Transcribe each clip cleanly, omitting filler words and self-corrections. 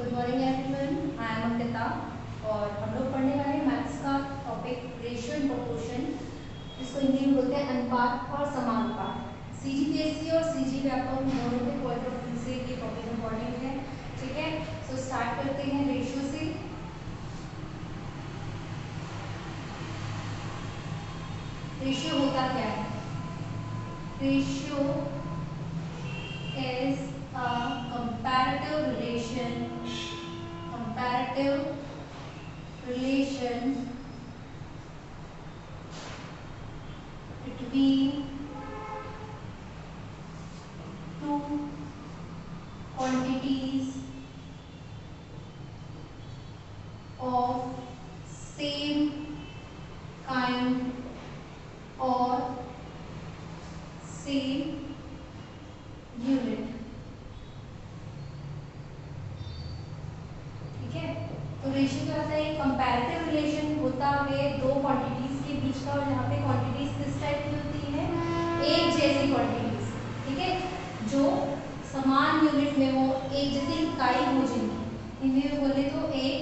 Good morning everyone, I am Ankita और हम लोग पढ़ने वाले हैं मैथ्स का टॉपिक रेशियो एंड प्रोपोर्शन, जिसको हिंदी में बोलते हैं अनुपात और समानुपात। सीजीपीएससी और सीजी व्यापक दोनों के पॉइंट ऑफ व्यू से ये टॉपिक इम्पॉर्टेंट है। ठीक है, सो स्टार्ट करते हैं रेशियो से। रेशियो होता क्या है? Ratio is a comparative relation between two quantities of same kind or same unit. ठीक है, तो रेशियो क्या होता है? एक कंपैरेटिव रिलेशन होता है दो क्वांटिटीज के बीच का, और यहाँ पे क्वांटिटीज किस टाइप की होती है? एक जैसी क्वांटिटीज। ठीक है, जो समान यूनिट में हो, एक जैसी इकाई हो जिनकी, हिंदी में बोले तो एक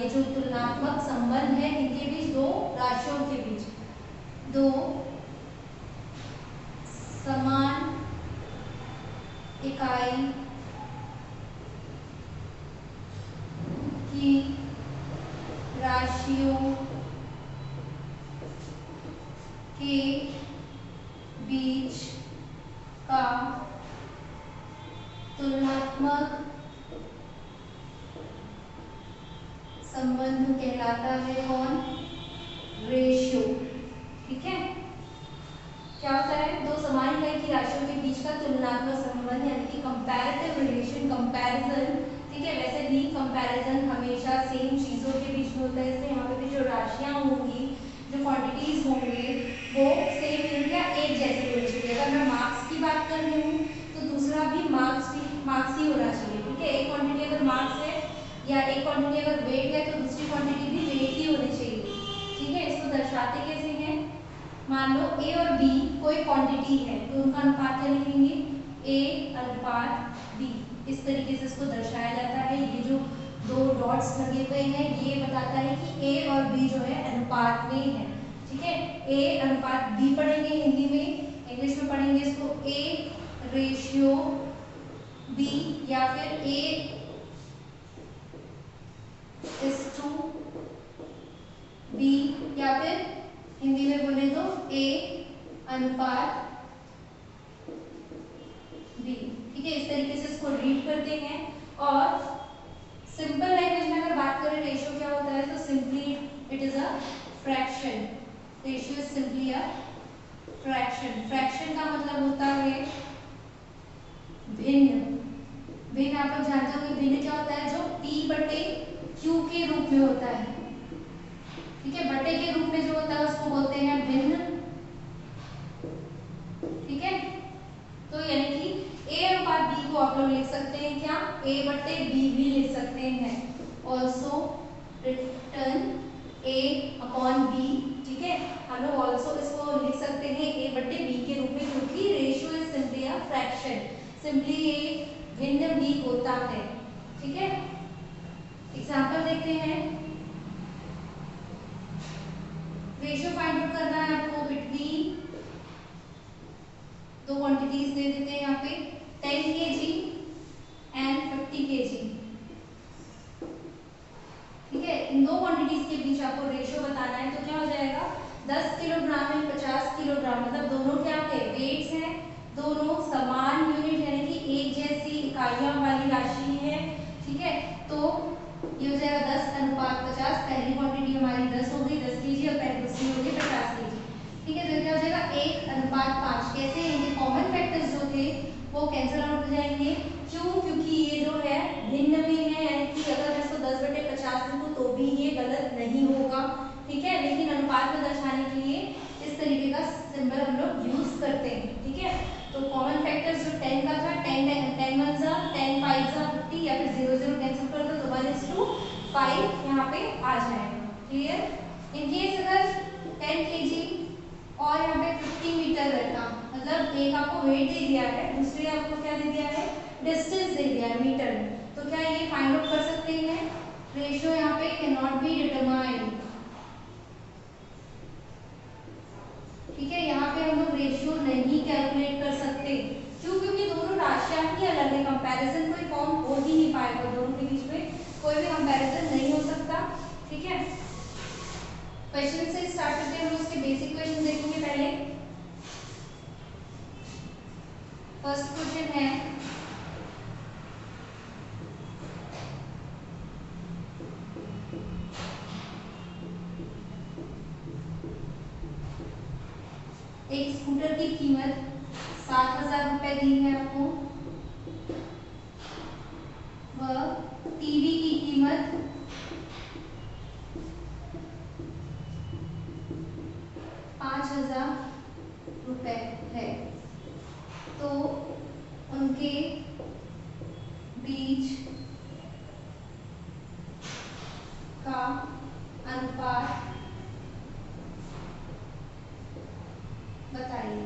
ये जो तुलनात्मक संबंध है इनके बीच, दो राशियों के बीच, दो समान इकाई की राशियों के बीच का तुलनात्मक संबंध कहलाता है कौन? रेशियो। ठीक है, क्या होता है? दो समान इकाई की राशियों के बीच का तुलनात्मक संबंध, यानी कि कंपैरेटिव रिलेशन, कंपैरिजन। ठीक है, वैसे भी कंपैरिजन हमेशा सेम चीजों के बीच में होता है, इसलिए यहाँ पे भी जो राशियां होंगी, जो क्वांटिटीज होंगे, वो सेम यूनिट या एक जैसे होनी चाहिए। अगर मैं मार्क्स की बात कर रही हूँ तो दूसरा भी मार्क्स ही होना चाहिए। ठीक है, एक क्वांटिटी अगर मार्क्स है या एक क्वांटिटी अगर वेट है तो दूसरी क्वांटिटी भी वेट ही होनी चाहिए। ठीक है, इसको दर्शाते कैसे हैं? मान लो ए और बी कोई क्वांटिटी है तो उनका अनुपात क्या लिखेंगे? ए अनुपात बी। इस तरीके से इसको दर्शाया जाता है। ये जो दो डॉट्स लगे हुए हैं ये बताता है कि ए और बी जो है अनुपात में है। ठीक है, ए अनुपात बी पढ़ेंगे हिंदी में, इंग्लिश में पढ़ेंगे इसको ए रेशियो बी, या फिर ए इज टू बी, या फिर हिंदी में बोले तो ए अनुपात बी। ठीक है, इस तरीके से इसको रीड करते हैं। और सिंपल लैंग्वेज में अगर बात करें रेशियो क्या होता है, तो simply it is a fraction. Ratio is simply a fraction. Fraction का मतलब होता है भिन्न। भिन्न आप लोग जानते हो कि भिन्न क्या होता है? जो P बटे Q के रूप में होता है। ठीक है, बटे के रूप में जो होता है उसको बोलते हैं भिन्न। ठीक है, तो यानी कि A अनुपात B को आप लोग लिख सकते हैं क्या? A बटे B भी लिख सकते हैं। Also written A upon B। ठीक है, हम लोग ऑल्सो इसको लिख सकते हैं A बटे B के रूप में, क्योंकि ratio is simply a fraction. Simply एक भिन्न भी होता है। ठीक है, एग्जाम्पल देखते हैं। रेशियो फाइंड आउट करना है आपको बिटवीन दो क्वांटिटीज दे देते हैं यहाँ पे 10 kg एंड 50 kg। ठीक है, इन दो क्वांटिटीज के बीच आपको रेशियो बताना है, तो क्या हो जाएगा? 10 किलोग्राम एंड 50 किलोग्राम, मतलब दोनों क्या है? वेट्स हैं, दोनों समान यूनिट यानी कि एक जैसी इकाइयां वाली राशि है। ठीक है, तो ये हो जाएगा 10 अनुपात 50। पहली क्वांटिटी हमारी 10 हो गई, 10 kg, और पहली दूसरी हो गई 50 kg। ठीक है, तो क्या हो जाएगा? 1 अनुपात 5। कैसे? इनके कॉमन फैक्टर्स जो थे वो कैंसिल आउट हो जाएंगे। क्यों? क्योंकि ये जो है भिन्न में है, यानी कि अगर मैं इसको 10 बटे 50 लिखूं तो भी ये गलत नहीं होगा। ठीक है, लेकिन अनुपात में दर्शाने के लिए इस तरीके का सिंबल हम लोग यूज करते हैं। ठीक है, तो कॉमन फैक्टर्स जो 10 का था, 10 1 जा 10 5 जा 50, या फिर 0 0 कैंसिल कर दो तो 1:5 यहाँ पे आ जाएगा। क्लियर? इन केस अगर 10 kg और यहाँ पे 50 मीटर रहता, मतलब एक आपको वेट दे दिया है, दूसरे आपको क्या दे दिया है? डिस्टेंस दे दिया है मीटर में, तो क्या ये फाइंड आउट कर सकते हैं? रेशियो यहाँ पे कैन नॉट बी डिटरमाइंड, ठीक है, यहाँ पे हम लोग रेशियो नहीं कैलकुलेट कर सकते। क्यों? क्योंकि दोनों राशियां ही अलग है, कंपैरिजन कोई फॉर्म हो ही नहीं पाएगा, दोनों के बीच में कोई भी कंपैरिजन नहीं हो सकता, ठीक है। क्वेश्चन से स्टार्ट करते हैं, हम उसके बेसिक क्वेश्चन देखेंगे पहले। फर्स्ट क्वेश्चन है एक स्कूटर की कीमत 7,000 रुपए दी है आपको, व टीवी की कीमत 5,000 रुपए है। तो उनके बीच का अनुपात बताइए,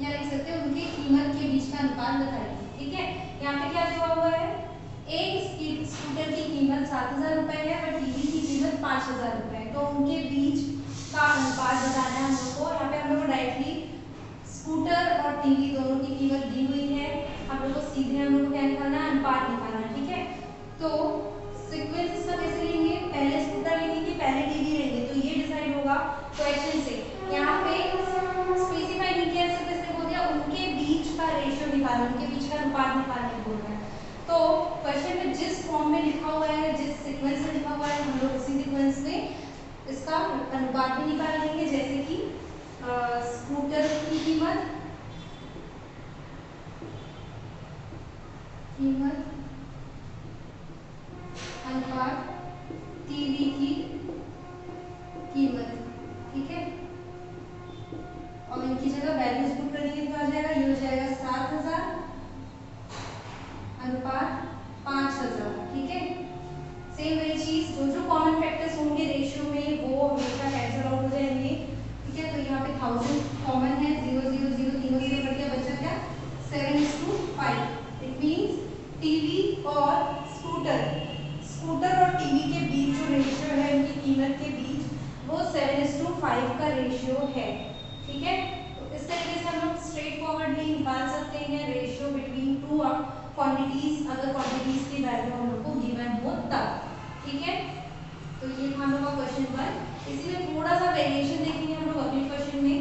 या लिख सकते हैं उनकी कीमत के बीच का अनुपात बताइए, ठीक है। यहाँ पे क्या दिया हुआ है? एक स्कूटर की कीमत 7,000 रुपए है और टीवी की कीमत 5,000 रुपए है, तो उनके बीच का अनुपात बताना है हम लोग को। यहाँ पे हम लोग को डायरेक्टली स्कूटर और टीवी दोनों की कीमत दी हुई है, हम लोग को सीधे हम लोग को क्या निकालना है? अनुपात निकालना है, ठीक है। तो सीक्वेंस इसका कैसे लेंगे? पहले स्कूटर लेंगे कि पहले टीवी लेंगे, तो ये डिसाइड होगा क्वेश्चन से। यहाँ पे स्पेसिफाई नहीं किया, सिर्फ इसने बोल दिया उनके बीच का रेशियो निकालना, उनके बीच का अनुपात निकालने बोल रहा है। तो क्वेश्चन में जिस फॉर्म में लिखा हुआ है, जिस सीक्वेंस में लिखा हुआ है, हम लोग उसी सीक्वेंस में इसका अनुपात भी निकाल लेंगे। जैसे कि स्कूटर की कीमत अनुपात टीवी की कीमत, ठीक है। और इनकी जगह वैल्यूज पुट कर देंगे तो आ जाएगा, ये हो जाएगा 7,000 अनुपात 5,000, ठीक है। सेम वही चीज, जो कॉमन फैक्टर्स होंगे रेशियो में वो हमेशा कैंसिल आउट हो जाएंगे, ठीक है। तो यहाँ पे 1000 कॉमन है, 0 0 0 तीनों 0 कट गया, बचा क्या? 7:5। इट मींस टीवी और स्कूटर और टीवी के बीच जो रेशियो है उनकी कीमत के बीच, वो 7:5 का रेशियो है, ठीक है। तो इस तरीके से हम लोग स्ट्रेट फॉरवर्ड भी निकाल सकते हैं रेशियो बिटवीन टू क्वांटिटीज, अगर क्वांटिटीज की वैल्यू हम लोग को गिवन हो तब, ठीक है। तो ये था हम लोग का क्वेश्चन 1। इसी में थोड़ा सा वेरिएशन देखेंगे हम लोग अगले क्वेश्चन में,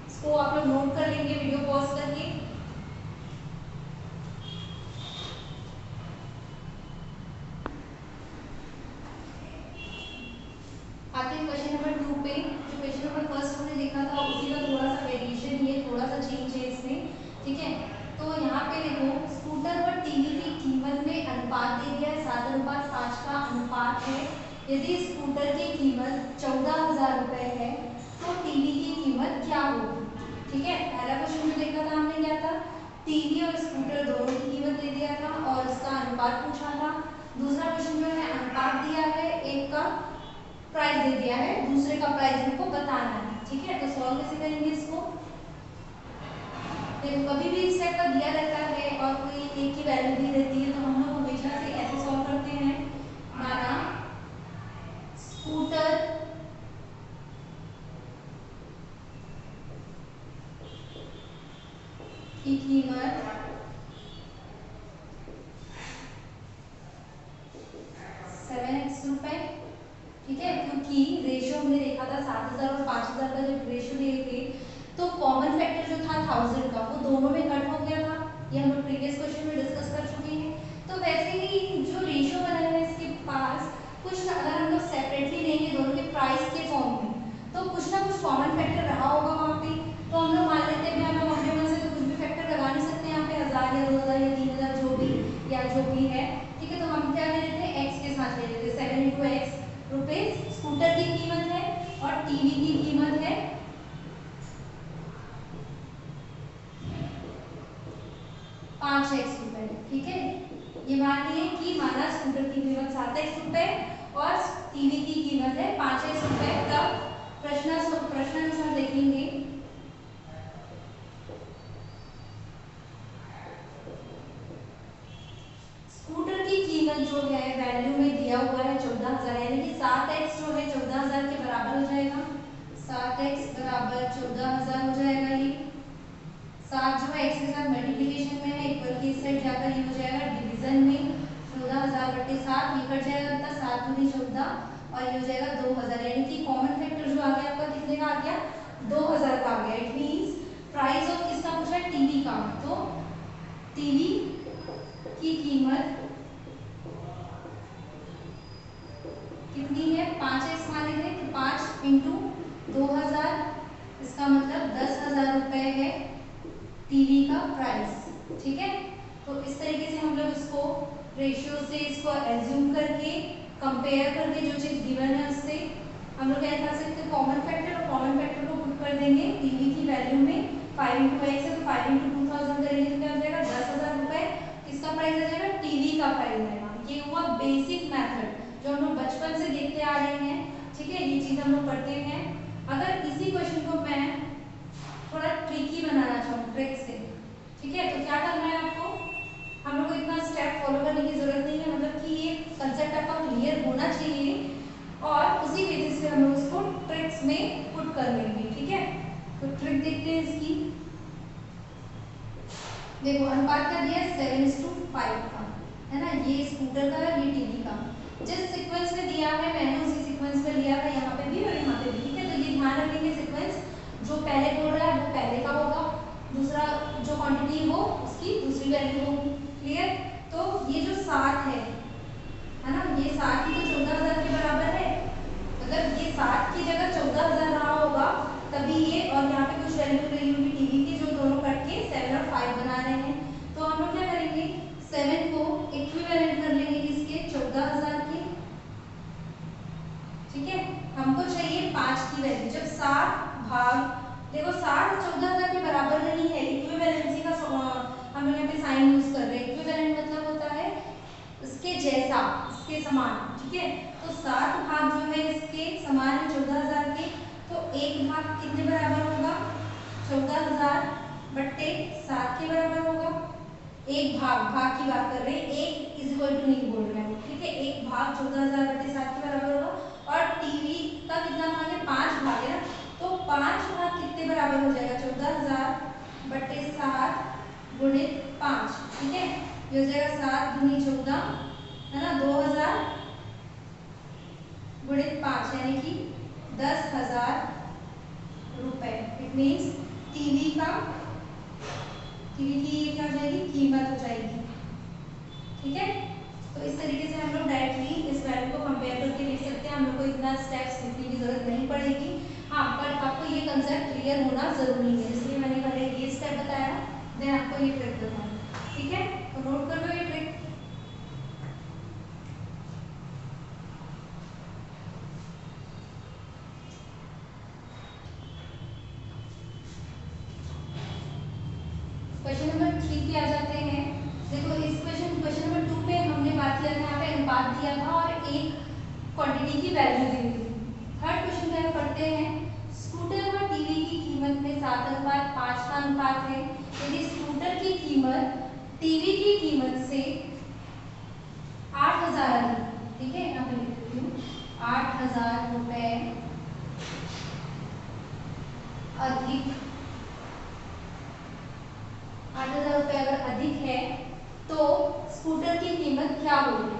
इसको आप लोग नोट कर लेंगे वीडियो पॉज करके। आते हैं क्वेश्चन नंबर 2 पे। जो क्वेश्चन नंबर फर्स्ट हमने देखा था उसी का थोड़ा सा वेरिएशन ही है, थोड़ा सा चेंज है इसमें, ठीक है। तो यहाँ पे देखो स्कूटर और टीवी की कीमत में अनुपात दे दिया है, 7:5 का अनुपात है। यदि स्कूटर की कीमत 14,000 रुपए है तो टीवी की कीमत क्या होगी, ठीक है। पहला क्वेश्चन जो देखा था हमने क्या था? टीवी और स्कूटर दोनों की कीमत दे दिया था और इसका अनुपात पूछा था। दूसरा क्वेश्चन जो है अनुपात दिया है, एक का प्राइस दे दिया है, दूसरे का प्राइस हमको बताना है, ठीक है। तो सॉल्व कैसे करेंगे इसको? देखो कभी भी इस टाइप का दिया रहता है और कोई एक की वैल्यू दी रहती है तो हम लोग हमेशा से ऐसे सॉल्व करते हैं, माना स्कूटर की कीमत 7x रुपए, ठीक है। क्योंकि रेशियो हमने देखा था 7,000 और 5,000 का जब रेशियो लिए थे तो कॉमन फैक्टर जो था 1000 का वो दोनों में कट हो गया था, ये हम लोग प्रीवियस क्वेश्चन में डिस्कस कर चुके हैं। तो वैसे ही जो रेशियो बना है इसके पास कुछ अगर हम लोग सेपरेटली लेंगे दोनों के प्राइस के फॉर्म में तो कुछ ना कुछ कॉमन फैक्टर रहा होगा वहाँ पे। तो हम लोग मान लेते हैं हम लोग अपने मन से तो कुछ भी फैक्टर लगा नहीं सकते यहाँ पे, 1000 या 2000 या 3000 जो भी या जो भी है, ठीक है। तो हम क्या ले लेते हैं? x के साथ ले लेते हैं, 7 × x रुपीज स्कूटर की कीमत है और टीवी की कीमत है 5x रुपए, ठीक है। ये मान लिए कि माना स्कूटर की कीमत 7x रुपए और टीवी की कीमत है 5x रुपए। तब प्रश्नानुसार देखेंगे दिया हुआ है 14,000, यानी कि 7x जो है 14,000 के बराबर हो जाएगा। 7x बराबर 14,000 हो जाएगा। ये 7 जो है x के साथ मल्टीप्लिकेशन में है, इक्वल की इस साइड जाकर ये हो जाएगा डिवीजन में। 14,000 बटे 7 ये कट जाएगा, मतलब 7 दूनी 14 और ये हो जाएगा 2,000, यानी कि कॉमन फैक्टर जो आ गया आपका कितने का आ गया, 2,000 का आ गया। इट मीन्स प्राइस ऑफ किसका पूछा है, टीवी का। तो टीवी की कीमत कितनी है, 5x माने थे तो 5 इंटू 2,000, इसका मतलब 10,000 रुपए है टीवी का प्राइस। ठीक है, तो इस तरीके से हम लोग इसको रेशियो से इसको एज्यूम करके कंपेयर करके जो चीज गिवन है उससे हम लोग क्या कर सकते हैं, कॉमन फैक्टर, और कॉमन फैक्टर को पुट कर देंगे टीवी की वैल्यू में। 5 इंटू एक्स है तो 5 इंटू 2,000 करेंगे तो क्या हो जाएगा, 10,000 रुपए किसका प्राइस आ जाएगा, टीवी का प्राइस आएगा। ये हुआ बेसिक मेथड जो हम लोग बचपन से देखते आ रहे हैं। ठीक है, ये चीज हम लोग पढ़ते हैं। अगर इसी क्वेश्चन को मैं थोड़ा ट्रिकी बनाना चाहूँ ट्रिक से, ठीक है, तो क्या करना है आपको, हम लोग को इतना स्टेप फॉलो करने की जरूरत नहीं है, मतलब कि ये कंसेप्ट आपका क्लियर होना चाहिए और उसी बेसिस पे हम लोग उसको ट्रिक्स में पुट कर लेंगे। ठीक है, तो ट्रिक देखते हैं इसकी। देखो अनुपात का दिया है 7:5 का, है ना, ये स्कूटर का है, ये टीवी का। जिस सीक्वेंस में दिया है मैंने उसी सीक्वेंस में लिया था यहाँ पे भी और यहाँ पे भी। ठीक है, तो ये ध्यान रखेंगे सीक्वेंस, जो पहले बोल रहा है वो पहले का होगा, दूसरा जो क्वांटिटी हो उसकी दूसरी वैल्यू होगी। क्लियर, तो ये जो 7 है ना, ये 7 ही तो 14,000 के बराबर है, मतलब ये 7 की जगह 14,000 रहा होगा तभी ये, और यहाँ पे कुछ वैल्यू रही होगी टीवी की जो दोनों कट के 7 और 5 बना रहे हैं। तो हम लोग क्या करेंगे, 7 को इक्विवेलेंट कर लेंगे किसके, 14,000 के। ठीक है, हमको चाहिए 5 की वैल्यू। जब 7 भाग, देखो 7 14,000 के बराबर नहीं है, इक्विवेलेंसी का हम लोग यहाँ पे साइन यूज कर रहे हैं। इक्विवेलेंट मतलब होता है इसके जैसा, इसके समान। ठीक है, तो 7 भाग जो है इसके समान है 14,000 के, तो एक भाग कितने बराबर होगा, 14,000 बट्टे 7 के बराबर होगा। एक भाग, भाग की बात कर रहे हैं, एक इज इक्वल टू नहीं बोल रहे हैं। ठीक है, एक भाग 14,000 बट्टे 7 के बराबर होगा। और टीवी का कितना भाग है, 5 भाग है ना, तो 5 भाग कितने बराबर हो जाएगा, 14,000 बट्टे 7 गुणित 5। ठीक है, ये हो जाएगा 7 दूनी 14, है ना, 2,000 गुणित 5 यानी कि 10,000 रुपए। इट मीन्स टीवी की क्या हो जाएगी, कीमत हो जाएगी। ठीक है, तो इस तरीके से हम लोग डायरेक्टली इस वैल्यू को कंपेयर करके लिख सकते हैं, हम लोग को इतना स्टेप्स लिखने की जरूरत नहीं पड़ेगी। हाँ, पर आपको ये कंसेप्ट क्लियर होना जरूरी है, इसलिए मैंने पहले ये स्टेप बताया, देन आपको ये ट्रिक बताया। ठीक है, तो नोट कर लो ये ट्रिक। क्वेश्चन नंबर 3 पे आ जाते हैं। देखो इस क्वेश्चन नंबर 2 पे हमने बात किया था, यहाँ पे अनुपात दिया था और एक क्वांटिटी की वैल्यू दी थी। थर्ड क्वेश्चन पे हम पढ़ते हैं, स्कूटर व टीवी की कीमत में 7:5 का अनुपात है। यदि स्कूटर की कीमत टीवी की कीमत से 8,000 अधिक, ठीक है, यहाँ पे लिख देती हूँ, 8,000 रुपए अधिक, 8,000 रुपए अगर अधिक है तो स्कूटर की कीमत क्या होगी।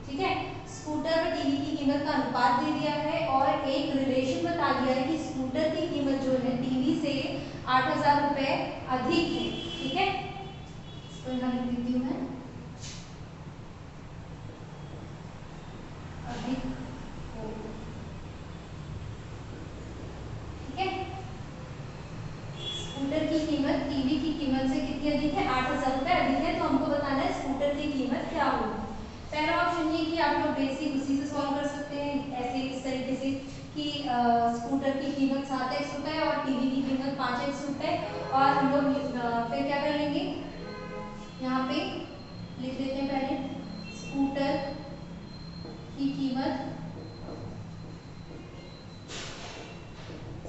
ठीक है, स्कूटर और टीवी की कीमत का अनुपात दे दिया है और एक रिलेशन बता दिया है कि स्कूटर की कीमत जो है टीवी से 8,000 रुपए अधिक है। ठीक है, इसको यहाँ लिख देती हूँ मैं, अधिक हो। ठीक है, स्कूटर की कीमत टीवी की कीमत से कितनी अधिक है, 8,000 रुपए अधिक है, तो हमको बताना है स्कूटर की कीमत क्या होगी। पहला ऑप्शन ये कि आप लोग बेसिक उसी से सॉल्व कर सकते हैं, ऐसे इस तरीके से कि स्कूटर की कीमत 7x रुपए और टीवी की कीमत 5x रुपए, और हम लोग फिर क्या कर लेंगे, यहाँ पे लिख देते हैं पहले स्कूटर की कीमत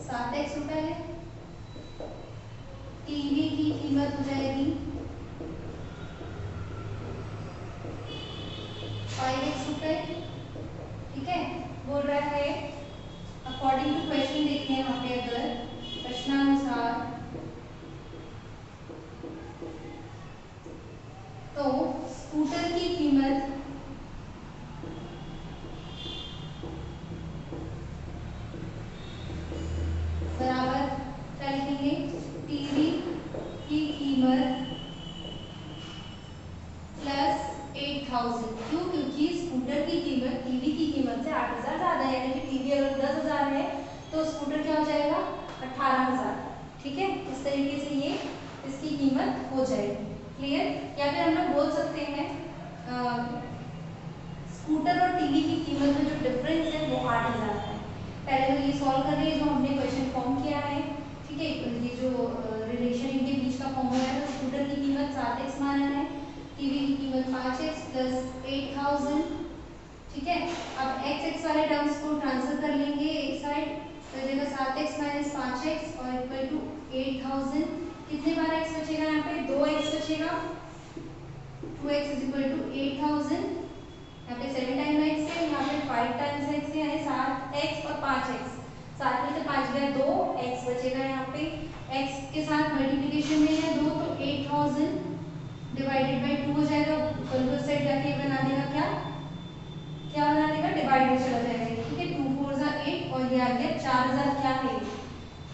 7x रुपए है, टीवी की कीमत हो जाएगी 5x रुपए, स्कूटर की कीमत बराबर क्या लिखेंगे, टीवी की कीमत प्लस 8000। क्यों? क्योंकि स्कूटर की कीमत टीवी की कीमत से 8000 ज्यादा है, यानी कि टीवी अगर 10,000 है तो स्कूटर क्या हो जाएगा 18,000। ठीक है, इस तरीके से ये इसकी कीमत हो जाएगी। क्लियर? या फिर हम लोग बोल सकते हैं स्कूटर और टीवी की कीमत में जो डिफरेंस है वो 8,000 है। पहले तो ये सॉल्व कर रहे हैं जो हमने क्वेश्चन फॉर्म किया है। ठीक है, ये जो रिलेशन इनके बीच का फॉर्म हुआ है, तो स्कूटर की कीमत 7x माना है, टीवी की कीमत 5x प्लस 8000। ठीक है, अब x वाले टर्म्स को ट्रांसफर कर लेंगे एक साइड, तो जगह 7x माइनस 5x और इक्वल टू 8000। कितने बार x बचेगा यहाँ पे? 2x बचेगा। 2x is equal to 8000। यहाँ पे 7 टाइम्स x है, यहाँ पे 5 टाइम्स x है, यानी 7x और 5x। 7 में से 5 गया 2, x बचेगा यहाँ पे। x के साथ मल्टीप्लिकेशन में है 2, तो 8000 डिवाइडेड बाई 2 हो जाएगा। ऊपर साइड जाके बना देगा क्या क्या बना देगा, डिवाइड में चला जाएगा। ठीक है, 2 4 8 और ये आ गया 4000। क्या है?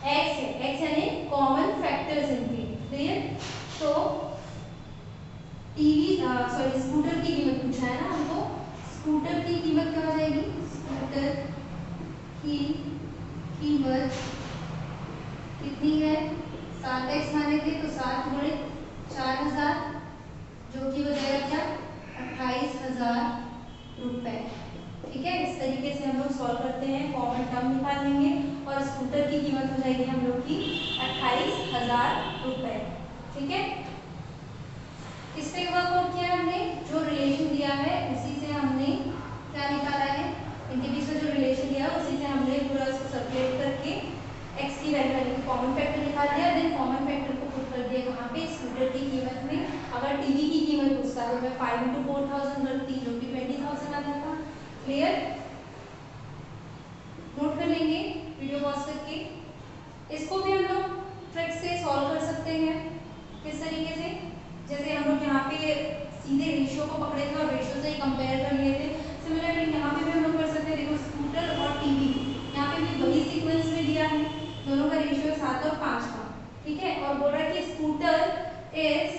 x है, x यानी कॉमन फैक्टर्स इनके। क्लियर? तो टीवी सॉरी स्कूटर की कीमत पूछा है ना हमको, स्कूटर की कीमत क्या हो जाएगी, स्कूटर की कीमत कितनी है? 7x माने थे तो 7 गुणे 4000, जो कि हो जाएगा क्या 28,000 रुपए। ठीक है, इस तरीके से हम लोग सॉल्व करते हैं, कॉमन टर्म निकाल लेंगे और स्कूटर की कीमत हो जाएगी हम लोग की 28,000 रुपए। ठीक है, इस पे वर्कआउट किया हमने, जो रिलेशन दिया है उसी से हमने क्या निकाला है, इनके बीच में जो रिलेशन दिया है उसी से हमने पूरा उसको सर्कुलेट करके x की वैल्यू यानी कि कॉमन फैक्टर निकाल दिया। देन कॉमन फैक्टर को पुट कर दिया कहाँ पे, स्कूटर की कीमत में। अगर टीवी की कीमत पूछता तो मैं 5 into 4000 रखती, जो कि 20,000 आ जाता। क्लियर? नोट कर लेंगे वीडियो पॉज करके। इसको भी हम लोग ट्रिक से सॉल्व कर सकते हैं। किस तरीके से? जैसे हम लोग यहाँ पे सीधे रेशियो को पकड़े थे और रेशियो से ही कंपेयर कर लिए थे, सिमिलरली यहाँ पे भी हम लोग कर सकते हैं। देखो स्कूटर और टीवी, यहाँ पे भी वही सीक्वेंस में दिया है, दोनों का रेशियो 7 और 5 का। ठीक है, और बोल रहा है कि स्कूटर इज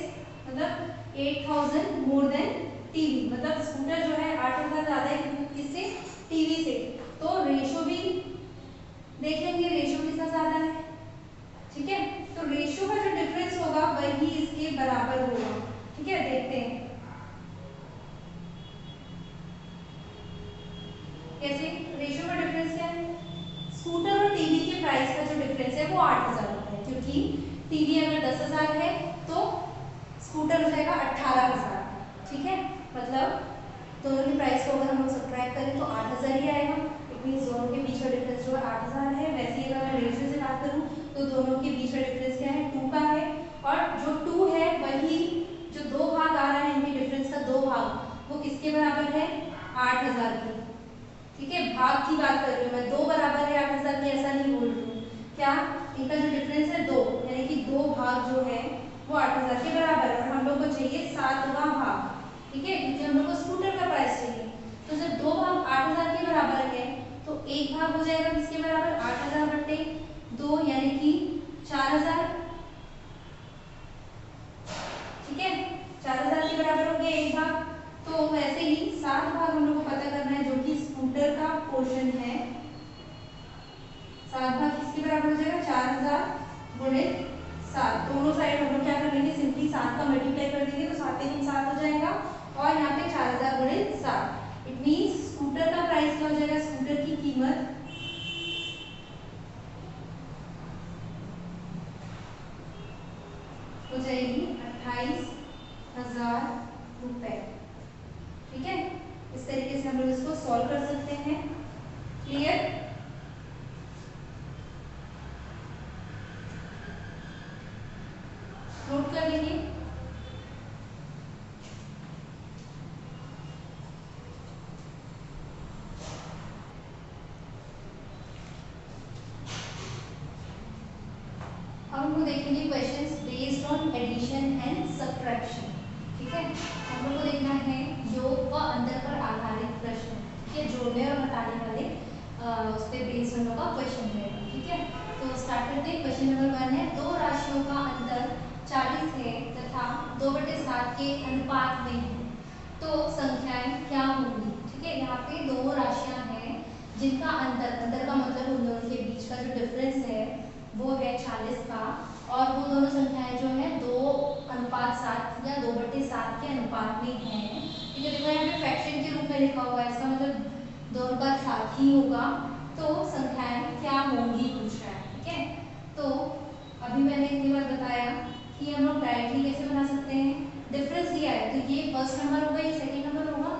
मतलब 8000 मोर देन टीवी, मतलब स्कूटर जो है 8,000 ज्यादा है किससे, टीवी से। तो रेशियो भी देख लेंगे, रेशियो किसका ज्यादा है। ठीक है, तो रेशियो का जो डिफरेंस होगा वही इसके बराबर होगा। ठीक है, देखते हैं कैसे। रेशियो का डिफरेंस क्या है, स्कूटर और टीवी के प्राइस का जो डिफरेंस है वो 8,000 रुपए है, क्योंकि टीवी अगर 10,000 है तो स्कूटर हो जाएगा 18,000। ठीक है, मतलब दोनों के प्राइस को अगर हम लोग सब्ट्रैक्ट करें तो 8,000 ही आएगा। इट मींस दोनों के बीच का डिफरेंस जो है 8,000 है। वैसे ही अगर मैं रेशियो से बात करूं तो दोनों के बीच का डिफरेंस क्या है, 2 का है। और जो 2 है वही जो 2 भाग आ रहा है इनके डिफरेंस का 2 भाग वो किसके बराबर है, 8,000 के। ठीक है, भाग की बात कर रही हूँ मैं, 2 बराबर है 8,000 के, ऐसा नहीं बोल रही हूँ। क्या, इनका जो डिफरेंस है 2, यानी कि 2 भाग जो है वो 8,000 के बराबर है। और हम लोग को चाहिए 7वां भाग। ठीक है, क्योंकि हम लोग को स्कूटर का प्राइस चाहिए। तो जब 2 भाग 8,000 के बराबर है तो एक भाग हो जाएगा किसके बराबर, 8,000 बटे 2 यानी कि 4,000। ठीक है, 4,000 के बराबर हो गया एक भाग। तो वैसे ही 7 भाग हम लोग को पता करना है, जो कि स्कूटर का पोर्शन है। 7 भाग किसके बराबर हो जाएगा, 4,000 गुणे 7। दोनों साइड हम लोग क्या कर लेंगे, सिंपली 7 का मल्टीप्लाई कर देंगे तो 7 3 7 हो जाएगा, और यहाँ पे 4,000 गुणे 7। इट मींस स्कूटर का प्राइस क्या हो जाएगा, स्कूटर की कीमत हो जाएगी 28,000 रुपए। ठीक है, इस तरीके से हम लोग इसको सॉल्व कर सकते हैं। क्लियर? नोट कर लेंगे। हम लोग देखेंगे questions based on addition and subtraction. ठीक है, हम लोग को देखना अंतर पर आधारित प्रश्न, ठीक है, जोड़ने और घटाने वाले उस पर बेस्ड हम लोग का क्वेश्चन रहेगा, ठीक है। तो स्टार्ट करते हैं। क्वेश्चन नंबर 1 है, दो राशियों का अंतर 40 है तथा 2/7 के अनुपात में है, तो संख्याएं क्या होंगी, ठीक है। यहाँ पे दो राशियां हैं जिनका अंतर का मतलब उन दोनों के बीच का जो डिफरेंस है वो है 40 का, और वो दोनों संख्याएं जो है 2:7 या 2/7 के अनुपात में है, ठीक है। देखो यहाँ पे फ्रैक्शन के रूप में लिखा हुआ है, इसका मतलब दोनों का साथ ही होगा, तो संख्याएं क्या होंगी पूछ रहा है, ठीक है। तो अभी मैंने इतनी बार बताया कि हम लोग डायरेक्टली कैसे बना सकते हैं, डिफरेंस दिया है तो ये फर्स्ट नंबर होगा, ये सेकंड नंबर होगा,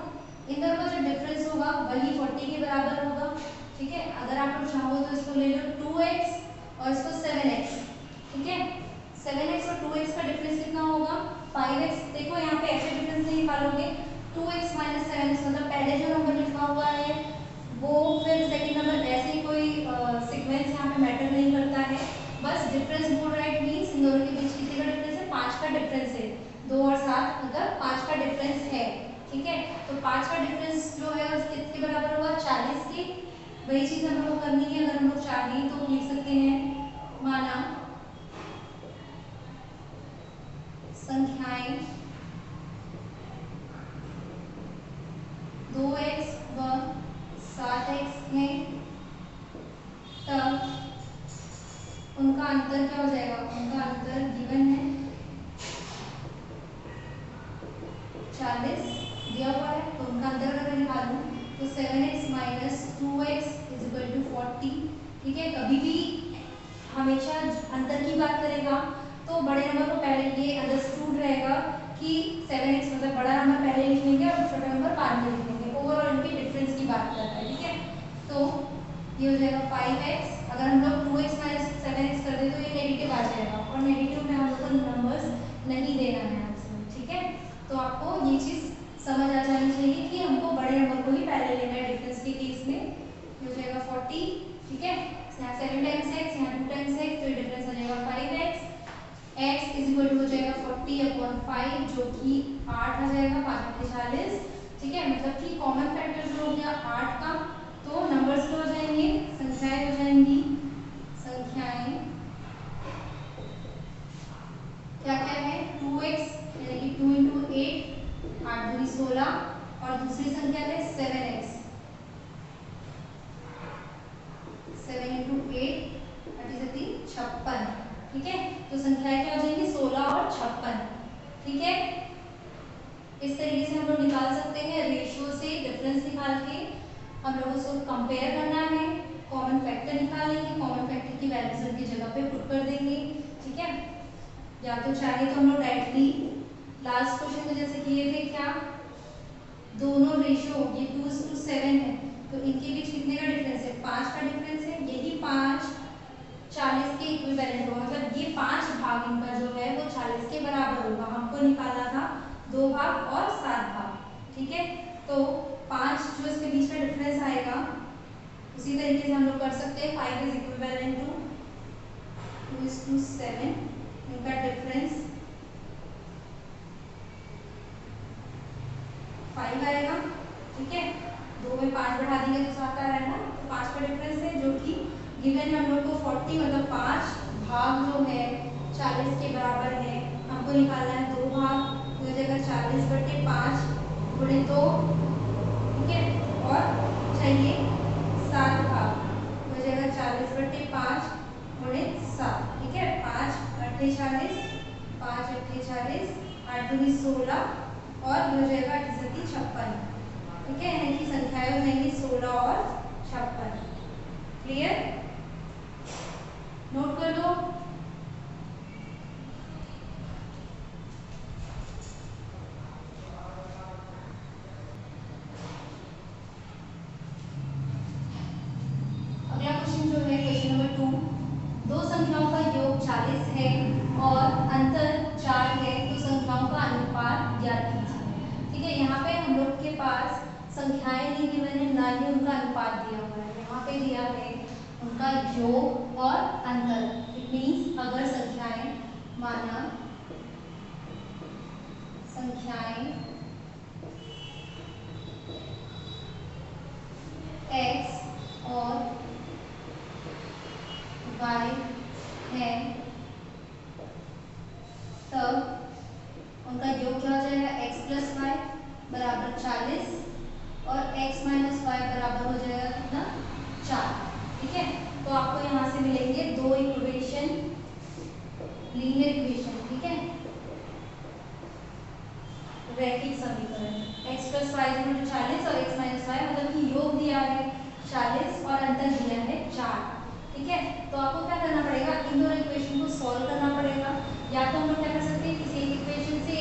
इन दोनों का जो डिफरेंस होगा वही 40 के बराबर होगा, ठीक है। अगर आप लोग चाहो तो इसको ले लो 2x और इसको 7x, ठीक है। 7x और 2x का डिफरेंस कितना होगा 5x। देखो यहाँ पे ऐसे डिफरेंस नहीं निकालोगे, 2x - 7x मतलब पहले जो नंबर लिखा हुआ है वो फिर सेकंड नंबर, ऐसे ही कोई सीक्वेंस यहाँ पे मैटर नहीं करता है, बस डिफरेंस बोल रहा है, मींस इन दोनों के बीच कितने का डिफरेंस है 5 का डिफरेंस है, 2 और 7 मतलब 5 का डिफरेंस है, ठीक है। तो 5 का डिफरेंस जो है उस किसके बराबर होगा 40 के। वही चीज हम लोग करनी है, अगर हम लोग चाहें तो लिख सकते हैं, माना संख्याएं 2x व 7x में, तब उनका अंतर क्या हो जाएगा, उनका अंतर गिवन है 40 दिया हुआ है, तो उनका अंतर अगर मैं निकालूं तो 7x - 2x = 40, ठीक है। कभी भी हमेशा अंतर की बात करेगा तो बड़े नंबर को पहले, ये अंडरस्टूड रहेगा कि 7x मतलब बड़ा नंबर पहले लिख लेंगे और छोटा नंबर बाद में लिख लेंगे, ओवरऑल इनके डिफरेंस की बात कर रहा है, ठीक है। तो ये हो जाएगा 5x, अगर हम लोग 2x - 7x कर दे तो ये नेगेटिव आ जाएगा, और नेगेटिव में हम लोग को नंबर्स नहीं देना है आपसे, ठीक है। तो आपको ये चीज समझ आ जानी चाहिए कि हमको बड़े नंबर को ही पहले लेना है डिफरेंस के केस में। ये हो जाएगा 40, ठीक है। यहाँ 7 टाइम्स x, यहाँ 2 टाइम्स x, तो डिफरेंस आ जाएगा 5x, x = हो जाएगा 40/5 जो कि 8 आ जाएगा, 5 × 40, ठीक है। मतलब कि कॉमन फैक्टर जो हो गया 8 का, तो नंबर्स हो जाएंगे, संख्याएं हो जाएंगी, संख्याएं क्या क्या है 2x यानी कि 2 × 8 8 दूनी 16, और दूसरी संख्या है 7x 7 × 8 56, ठीक है। तो संख्याएं क्या हो जाएंगी 16 और 56, ठीक है। इस तरीके से हम लोग निकाल सकते हैं, रेशियो से डिफरेंस निकाल के हम लोग उसको कंपेयर करना है, कॉमन फैक्टर निकालेंगे, कॉमन फैक्टर की वैल्यूज उनकी जगह पे पुट कर देंगे, ठीक है। या तो चाहे तो हम लोग डायरेक्टली लास्ट क्वेश्चन में जैसे किए थे, क्या दोनों रेशियो ये 2:7 है, तो इनके बीच कितने का डिफरेंस है 5 का डिफरेंस है, यही 5 40 के इक्विवेलेंट होगा, मतलब ये 5 भाग इनका जो है वो 40 के बराबर होगा। हमको निकालना था 2 भाग और 7 भाग, ठीक है। तो 5 जो इसके बीच में डिफरेंस आएगा, उसी तरीके से हम लोग कर सकते हैं 5 इज इक्विवेलेंट टू 2:7, इनका डिफरेंस 5 आएगा, ठीक है। 2 में 5 बढ़ा देंगे तो 7 आ रहा है ना, तो 5 का डिफरेंस है जो कि गिवन हम लोग को 40 मतलब 5 भाग जो है 40 के बराबर है, हमको निकालना है 2 भाग, तो हो जाएगा 40/5 गुणे 2, ठीक है। और चाहिए 7 भाग, तो हो जाएगा 40/5 गुणे 7, ठीक है। 5 × 8 = 40, 5 × 8 = 40, 8 दूनी 16, और हो जाएगा 8 × 56, ठीक है। यानी कि संख्याएं हो जाएंगी 16 और 56, क्लियर, नोट कर लो। अगला क्वेश्चन जो है क्वेश्चन नंबर 2, दो संख्याओं का योग 40 है और अंतर 4 है, तो संख्याओं का अनुपात ज्ञात कीजिए, ठीक है। यहाँ पे हम लोग के पास संख्याएं दी गई है, ना ही उनका अनुपात दिया हुआ है, यहाँ पे दिया है उनका योग और अंतर। इट मीन्स अगर संख्याएं, माना संख्याएं योग क्या हो जाएगा x प्लस वाई बराबर 40 और x माइनस वाई बराबर हो जाएगा कितना 4। ठीक है, तो आपको यहाँ से मिलेंगे दो इक्वेशन, लीनियर इक्वेशन। ठीक है, रैखिक समीकरण x plus y equal to 40 और x माइनस वाई मतलब कि योग दिया है 40 और अंतर दिया है 4। ठीक है, तो आपको क्या करना पड़ेगा, इन दोनों इक्वेशन को सॉल्व करना पड़ेगा। या तो हम लोग क्या कर सकते हैं, किसी एक इक्वेशन से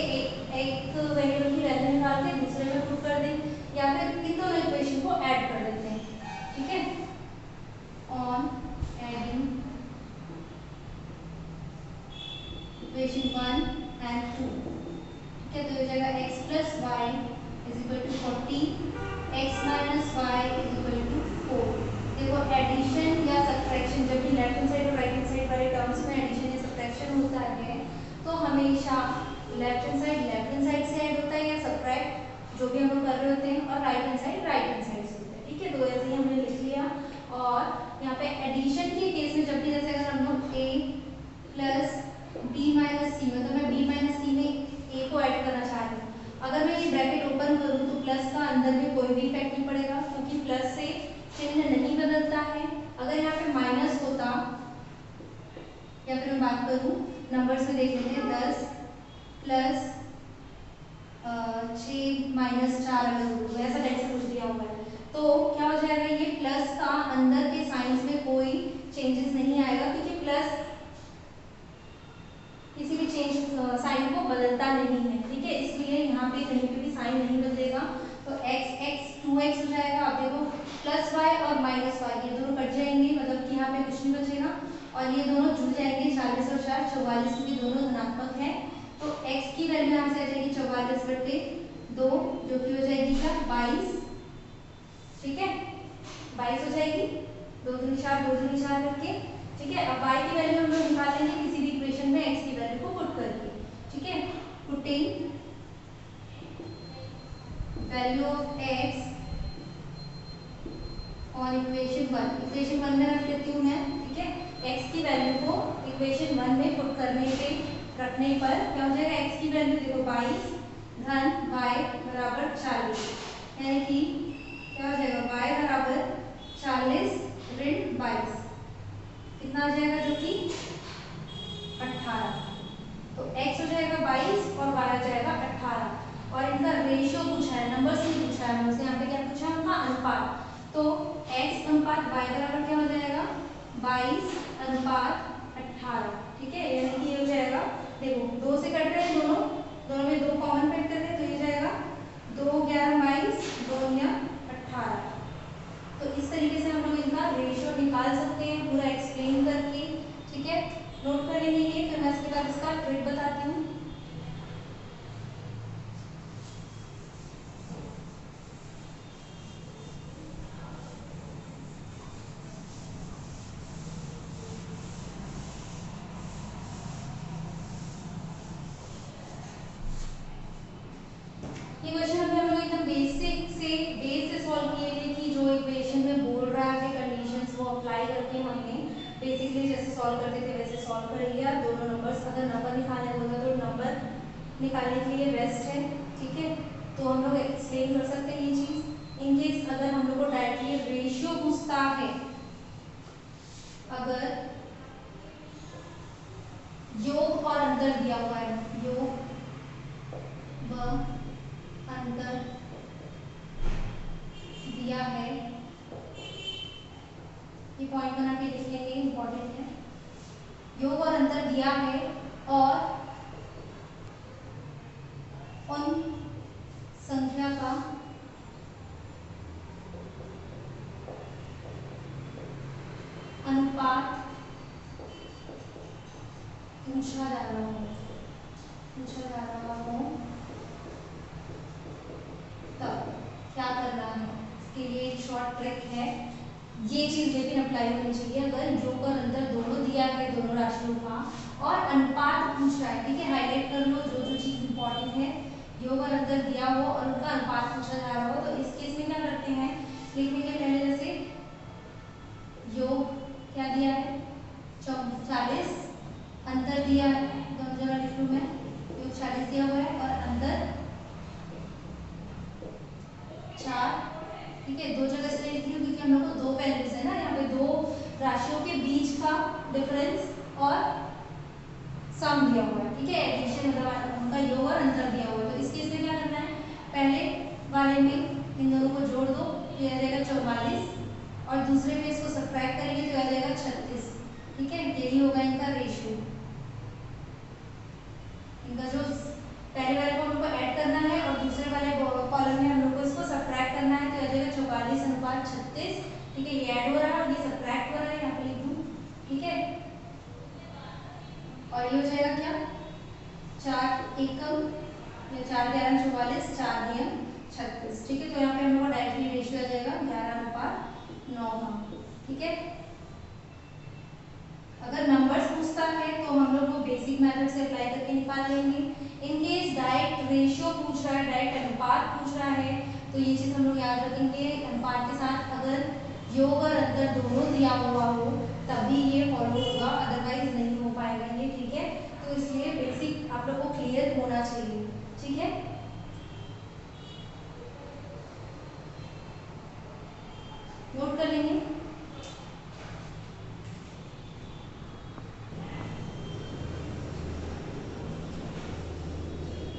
एक वेरिएबल की वैल्यू निकाल के दूसरे में पुट कर दें, या फिर इन दोनों इक्वेशन को ऐड कर देते हैं। ठीक है, ऑन एडिंग इक्वेशन 1 एंड 2, ठीक है, तो हो जाएगा x plus y is equal to 40, x minus y is equal to 4। देखो एडिशन या सब्ट्रैक्शन, जब भी लेफ्ट हैंड साइड और राइट हैंड साइड वाले टर्म्स में एडिशन या सब्ट्रैक्शन होता है तो हमेशा लेफ्ट हैंड साइड से ऐड होता है या सब्ट्रैक्ट जो भी हम लोग कर रहे होते हैं, और राइट हैंड साइड से होता है। ठीक है, तो ऐसे ही हमने लिख लिया। और यहाँ पे एडिशन के केस में जब भी जैसे अगर हम लोग a प्लस b माइनस सी, मतलब मैं b माइनस सी में a को ऐड करना चाह रही हूँ, अगर मैं ये ब्रैकेट ओपन करूँ तो प्लस का अंदर में कोई भी इफेक्ट नहीं पड़ेगा क्योंकि प्लस से चिन्ह नहीं बदलता है। अगर यहाँ पे माइनस होता, या फिर मैं बात करूँ नंबर्स में देख लेते हैं, 10 प्लस 6 माइनस 4 अगर ऐसा टाइप से कुछ दिया हुआ है तो क्या हो जाएगा, ये प्लस का अंदर के साइंस में कोई चेंजेस नहीं आएगा क्योंकि प्लस किसी भी चेंज साइन को बदलता नहीं है। ठीक है, इसलिए यहाँ पे कहीं पे भी साइन नहीं बदलेगा। तो x 2x हो जाएगा। आप देखो प्लस वाई और माइनस वाई ये दोनों कट जाएंगे, मतलब कि यहाँ पे कुछ नहीं बचेगा और ये दोनों जुड़ जाएंगे 40 और 4 44 क्योंकि दोनों धनात्मक है। तो x की वैल्यू यहाँ से आ जाएगी 44/2 जो कि हो जाएगी क्या 22। ठीक है, 22 हो जाएगी, 2 दूनी 4 करके। ठीक है, अब y की वैल्यू हम लोग निकाल लेंगे किसी भी इक्वेशन में x की वैल्यू को पुट करके। ठीक है, पुटिंग वैल्यू ऑफ x और इक्वेशन 1 में रख लेती हूँ मैं। ठीक है, x की वैल्यू को इक्वेशन 1 में पुट करने पे रखने पर क्या हो जाएगा, x की वैल्यू देखो 22 धन y बराबर 40, यानी कि क्या हो जाएगा y बराबर 40 ऋण 22 कितना आ जाएगा जो कि 18। तो x हो जाएगा 22 और y आ जाएगा 18 और इनका रेशियो पूछा है, नंबर्स नहीं पूछा है हमसे। यहाँ पे क्या पूछा है, उनका अनुपात। तो x अनुपात y बराबर क्या हो जाएगा 22 अनुपात 18। ठीक है, यानी कि ये हो जाएगा, देखो 2 से कट रहे हैं दोनों में 2 कॉमन फैक्टर है तो ये जाएगा 2 11 22 2 या 18। तो इस तरीके से हम लोग इनका रेशियो निकाल सकते हैं पूरा एक्सप्लेन करके। ठीक है, नोट कर लेंगे ये, फिर मैं इसके बाद इसका ट्रिक बताती हूँ। ये क्वेश्चन अभी हम लोग एकदम बेस से सॉल्व किए थे कि जो इक्वेशन में बोल रहा है कंडीशंस वो अप्लाई करके हमने बेसिकली जैसे सॉल्व करते थे वैसे सॉल्व कर लिया। दोनों नंबर्स, अगर नंबर निकालने होगा तो नंबर निकालने के लिए बेस्ट है। ठीक है, तो हम लोग एक्सप्लेन कर सकते हैं ये चीज। इन केस अगर हम लोग को डायरेक्टली रेशियो पूछता है, अगर योग और अंतर दिया हुआ है, योग व अंतर दिया है, ये पॉइंट बना के लिख लेंगे, इंपॉर्टेंट है। योग और अंतर दिया है और उन संख्या का अनुपात पूछा जा रहा हो तब क्या करना है। इसके लिए एक शॉर्ट ट्रिक है, ये चीज लेकिन अप्लाई होनी चाहिए। अगर योग और अंतर दोनों दिया है, दोनों राशियों का, और अनुपात पूछ रहा है, ठीक है, हाईलाइट कर लो जो जो चीज इंपॉर्टेंट है। योग और अंतर दिया हो और उनका अनुपात पूछा जा रहा हो तो इस केस में क्या करते हैं, लिखेंगे पहले जैसे योग क्या दिया है 40, अंतर दिया है, दोनों जगह लिख लूँ मैं, योग 40 दिया हुआ है और ठीक है, दो जगह इसलिए लिख रही हूँ क्योंकि हम लोग को दो वैल्यूज है ना, यहाँ पे दो राशियों के बीच का डिफरेंस और सम दिया हुआ है। ठीक है, एडिशन मतलब उनका योग और अंतर दिया हुआ है। तो इस केस में क्या करना है, पहले वाले में इन दोनों को जोड़ दो तो यह आ जाएगा 44 और दूसरे में इसको सब्ट्रैक्ट करेंगे तो आ जाएगा 36। ठीक है, यही होगा इनका रेशियो। इनका जो पहले वाले को हम लोग को ऐड करना है और दूसरे वाले कॉलम में हम लोग को इसको सब्ट्रैक्ट करना है तो आ जाएगा 44:36। ठीक है, ये ऐड हो रहा है और ये सब्ट्रैक्ट हो रहा है, यहाँ पे लिख दूँ। ठीक है, और ये हो जाएगा क्या, 4 एकम या 4 11 44, 4 नियम 36। ठीक है, तो यहाँ पे हम लोग का डायरेक्टली रेशियो आ जाएगा 11:9 का। ठीक है, अगर नंबर्स पूछता है तो हम लोग को बेसिक मेथड से अप्लाई करके निकाल लेंगे। इन केस डायरेक्ट रेशियो पूछ रहा है, डायरेक्ट अनुपात पूछ रहा है, तो ये चीज हम लोग याद रखेंगे। अनुपात के साथ अगर योग और अंतर दोनों दिया हुआ हो तभी ये फॉलो होगा, अदरवाइज नहीं हो पाएगा ये। ठीक है, तो इसलिए बेसिक आप लोग को क्लियर होना चाहिए। ठीक है, नोट कर लेंगे।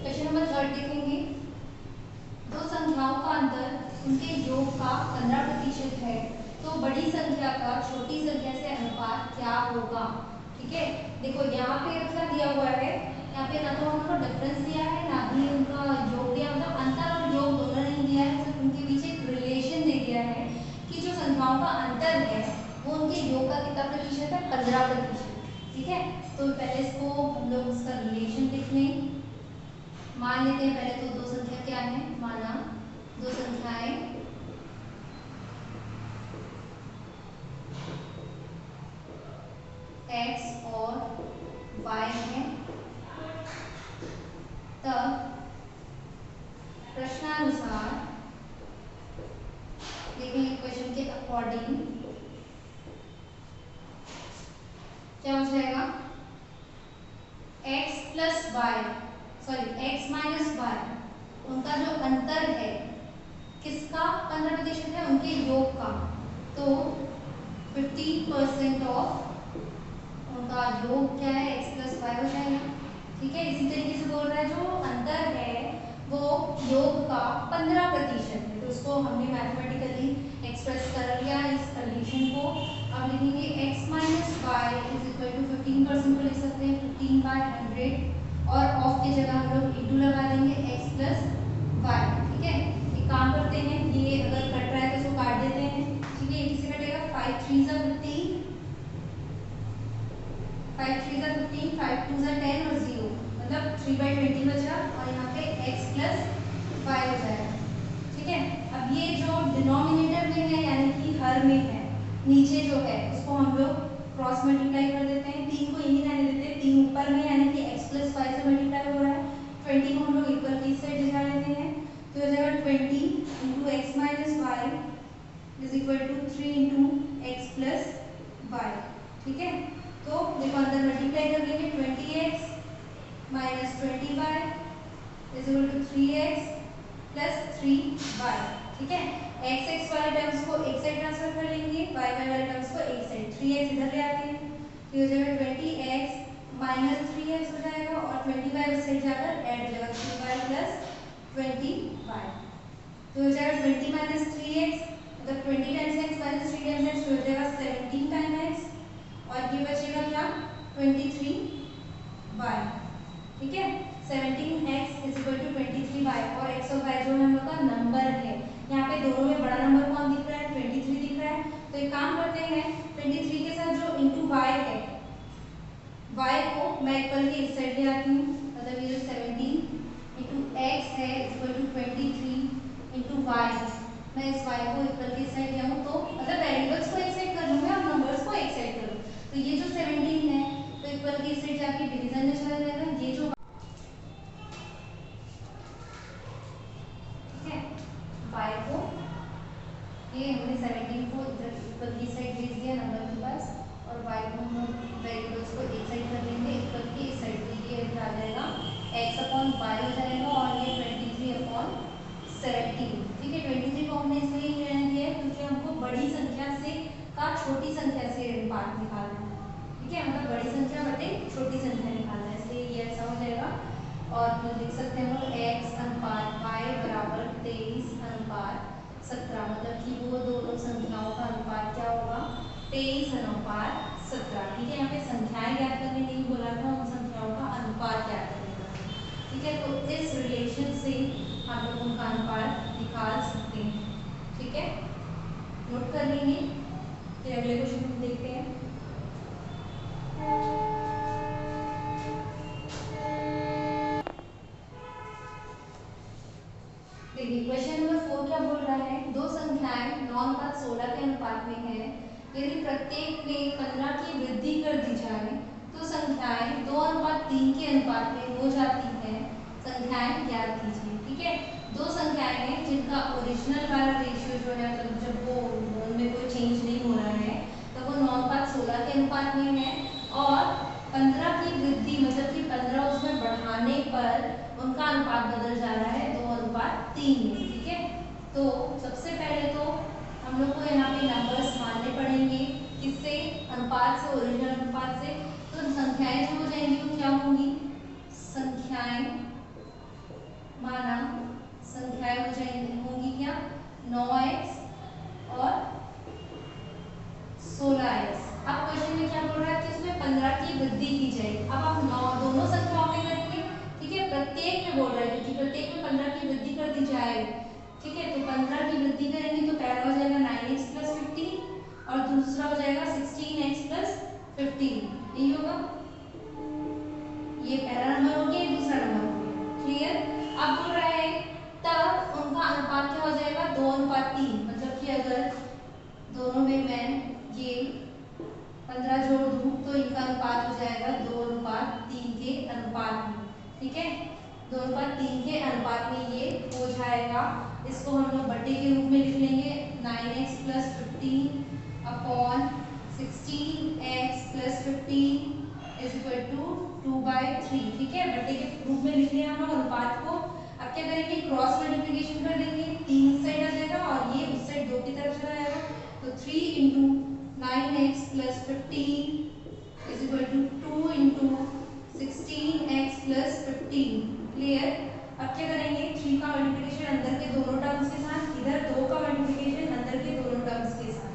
क्वेश्चन नंबर 3 देखेंगे। दो संख्याओं का अंतर उनके योग का 15% है, तो बड़ी संख्या का छोटी संख्या से अनुपात क्या होगा। ठीक है, देखो यहाँ पे क्या दिया हुआ है, यहाँ पे ना तो हमको डिफरेंस दिया है ना ही उनका योग दिया, मतलब अंतर और योग दोनों नहीं दिया है, सिर्फ उनके बीच एक रिलेशन दे दिया है कि जो संख्याओं का अंतर है वो उनके योग का कितना प्रतिशत है, 15%। ठीक है, तो पहले इसको हम लोग उसका रिलेशन लिख लें। मान लेते हैं पहले तो दो संख्या क्या है, माना दो संख्याएं x और y है, तब प्रश्नानुसार देखेंगे क्वेश्चन के अकॉर्डिंग क्या हो जाएगा, x plus y, sorry x minus y, उनका जो अंतर है किसका 15% है, उनके योग का, तो 50% ऑफ उनका योग क्या है, x प्लस वाई हो जाएगा। ठीक है, इसी तरीके से बोल रहा है जो अंतर है वो योग का 15% है, तो उसको हमने मैथमेटिकली एक्सप्रेस कर लिया इस कंडीशन को। अब लिखेंगे x minus y is equal to 15% को लिख सकते हैं 15/100 और ऑफ की जगह हम लोग इंटू लगा देंगे x प्लस वाई। ठीक है, एक काम करते हैं, ये अगर कट रहा है तो इसको काट देते हैं। ठीक है, किससे कटेगा, 5 3 सा 15, 5 3 सा 15, 5 2 सा 10 और 0, मतलब 3/20 बचा और यहाँ पे x प्लस वाई हो जाएगा। ठीक है, अब ये जो डिनोमिनेटर में है यानी कि हर में है, नीचे जो है उसको हम लोग क्रॉस मल्टीप्लाई कर देते हैं, 3 को यहीं रहने देते हैं, 3 ऊपर में यानी कि x प्लस वाई से मल्टीप्लाई हो रहा है, 20 को हम लोग इक्वल की साइड ले जा लेते हैं, तो हो जाएगा 20 into x minus y is equal to 3 into x plus y. ठीक है, तो देखो अंदर मल्टीप्लाई कर लेंगे, 20x minus 20y is equal to 3x plus 3y। ठीक है, x x वाले टर्म्स को एक साइड ट्रांसफर कर लेंगे, y y वाले टर्म्स को एक साइड, 3x इधर ले आते हैं, तो हो जाएगा 20x माइनस 3x हो जाएगा और 20y उस साइड जाकर ऐड हो जाएगा, 3y प्लस 20y, तो हो जाएगा 20 माइनस 3x, मतलब 20 times x minus 3 times x, तो हो जाएगा 17 टाइम्स x और ये बचेगा क्या, 23y। ठीक है, 17x is equal to 23y और x और y जो हम लोग का नंबर है, यहाँ पे दोनों में बड़ा नंबर कौन दिख रहा है, 23 दिख रहा है, तो एक काम करते हैं 23 के साथ जो इंटू y है, y को मैं इक्वल के इस साइड ले आती हूँ, मतलब ये जो 17 इंटू x है इक्वल टू 23 इंटू y, मैं इस y को इक्वल के इस साइड ले आऊँ, तो मतलब वेरिएबल्स को एक साइड कर लूँ मैं और नंबर्स को एक साइड कर लूँ, तो ये जो 17 है तो इक्वल के इस साइड जाके डिवीजन में चला जाएगा, ये जो ठीक है y को, ये हमने 17 को इधर इक्वल की साइड भेज दिया नंबर के पास और y को हम वेरिएबल्स को एक साइड कर लेंगे इक्वल की इस साइड, तो ये आ जाएगा x अपॉन y हो जाएगा और ये 23 अपॉन 17। ठीक है, 23 को हमने इसलिए 23 अनुपात 17। ठीक है, यहाँ पे संख्याएं ज्ञात करने नहीं बोला था, उन संख्याओं का अनुपात ज्ञात करने का। ठीक है, तो इस रिलेशन से हम लोग उनका अनुपात निकाल सकते हैं। ठीक है, नोट कर लेंगे। फिर अगले क्वेश्चन हम देखते हैं। देखिए क्वेश्चन नंबर 4 क्या बोल रहा है, दो संख्याएं 9 अनुपात 16 के अनुपात में है। यदि प्रत्येक में 15 की वृद्धि कर दी जाए तो संख्याएं 2 अनुपात 3 के अनुपात में हो जाती है। संख्याएं ज्ञात कीजिए। ठीक है, दो संख्याएं हैं जिनका ओरिजिनल वाला रेशियो जो है, मतलब जब वो उनमें कोई चेंज नहीं हो रहा है, तो वो 9 अनुपात 16 के अनुपात में है। और 15 की वृद्धि मतलब कि 15 उसमें बढ़ाने पर उनका अनुपात बदल जा रहा है 2 अनुपात 3 में। ठीक है, तो सबसे पहले तो हम लोग को यहाँ पे नंबर्स मानने पड़ेंगे, किससे, अनुपात से, ओरिजिनल अनुपात से। तो संख्याएं जो हो जाएंगी वो क्या होंगी, संख्याएं माना संख्याएं हो जाएंगी, होंगी क्या, 9x और 16x। अब क्वेश्चन में क्या बोल रहा है कि इसमें 15 की वृद्धि की जाएगी। अब आप दोनों संख्याओं में करेंगे। ठीक है, प्रत्येक में बोल रहा है क्योंकि प्रत्येक में 15 की वृद्धि कर दी जाए। ठीक है, तो 15 की वृद्धि करेंगे तो पहला हो जाएगा 9x + 15 और दूसरा हो जाएगा 16x + 15। यही होगा, ये पहला नंबर हो गया, दूसरा नंबर हो गया। क्लियर। अब बोल रहा है तब उनका अनुपात क्या हो जाएगा, 2 अनुपात 3। मतलब कि अगर दोनों में मैं ये 15 जोड़ दूं तो इनका अनुपात हो जाएगा 2 अनुपात 3 के अनुपात में। ठीक है, 2 अनुपात 3 के अनुपात में ये हो जाएगा। इसको हम लोग बट्टे के रूप में लिख लेंगे, 9x + 15 अपॉन 16x + 15 = 2/3। ठीक है, बट्टे के रूप में लिख लिया हम लोग अनुपात को। अब क्या करेंगे, क्रॉस मल्टीप्लिकेशन कर देंगे, 3 इस साइड आ जाएगा और ये उस साइड 2 की तरफ चला जाएगा। तो 3 × 9x + 15 = 2 × 16x + 15। क्लियर। अब क्या करेंगे, 3 का मल्टीप्लिकेशन अंदर के दोनों टर्म्स के साथ, इधर 2 का मल्टीप्लिकेशन अंदर के दोनों टर्म्स के साथ।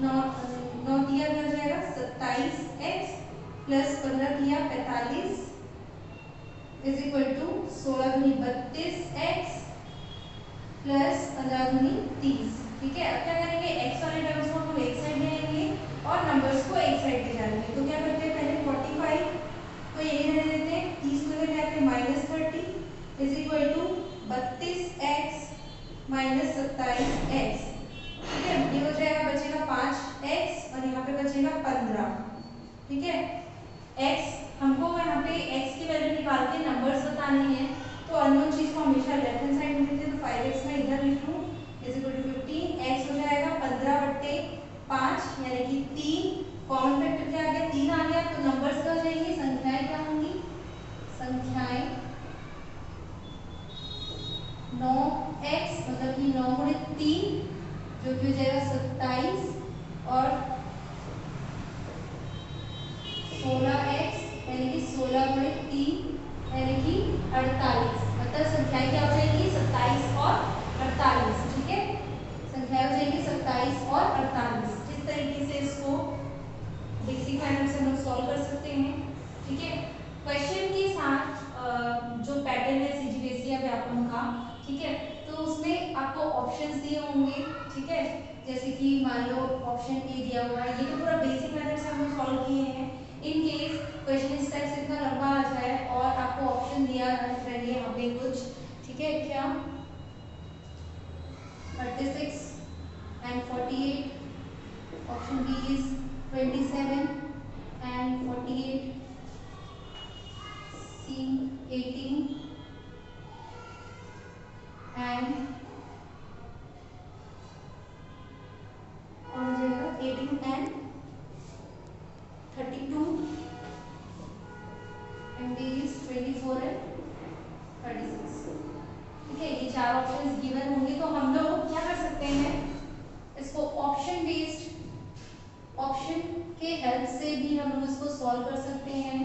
9 दिया क्या जाएगा, 27x + 15 किया 45 = 16 × 32x + 15 × 30। ठीक है, अब क्या करेंगे, x वाले टर्म्स को हम एक साइड ले आएंगे और नंबर्स को एक साइड ले जाएंगे। तो क्या करते हैं, पहले 45 को यही रहने देते हैं, 30 को इधर ले आते हैं -30 = 32x - 27x। ठीक है, ये हो जाएगा, बचेगा 5x और यहाँ पे बचेगा 15। ठीक है, x हमको यहाँ पे x की वैल्यू निकाल के नंबर्स बताने हैं, तो अननोन चीज को हमेशा लेफ्ट हैंड साइड में लिखते हैं। तो 5x मैं इधर लिख लूँ = 15। x हो जाएगा 15/5 यानी कि 3। कॉमन फैक्टर क्या आ गया, 3 आ गया। तो नंबर्स क्या हो जाएंगे, संख्याएं क्या होंगी, संख्याएं 9x मतलब कि 9 × 3 जो कि हो जाएगा 27 और 16x यानी कि 16 × 3 यानी कि 48। मतलब संख्याएं क्या हो जाएंगी, 27 और 48। ठीक है, संख्याएं हो जाएंगी 27 और 48। इस तरीके से इसको बेसिक मैथड से हम लोग सॉल्व कर सकते हैं। ठीक है, क्वेश्चन के साथ जो पैटर्न है सीजीपीएससी या व्याकरण का, ठीक है, तो उसमें आपको ऑप्शंस दिए होंगे। ठीक है, जैसे कि मान लो ऑप्शन ए दिया हुआ है, ये तो पूरा बेसिक मेथड से हम लोग सॉल्व किए हैं। इन केस क्वेश्चन इस टाइप से इतना लंबा आ जाए और आपको ऑप्शन दिया रहे यहाँ पे कुछ, ठीक है, क्या 36 and 48, option B is 27 and 48, C 18 and 18 and 32 and D is 24 and 36। ठीक है, ये चार ऑप्शंस गिवन होंगे। तो हम लोग क्या कर सकते हैं, इसको ऑप्शन बेस्ड, ऑप्शन के हेल्प से भी हम लोग इसको सॉल्व कर सकते हैं।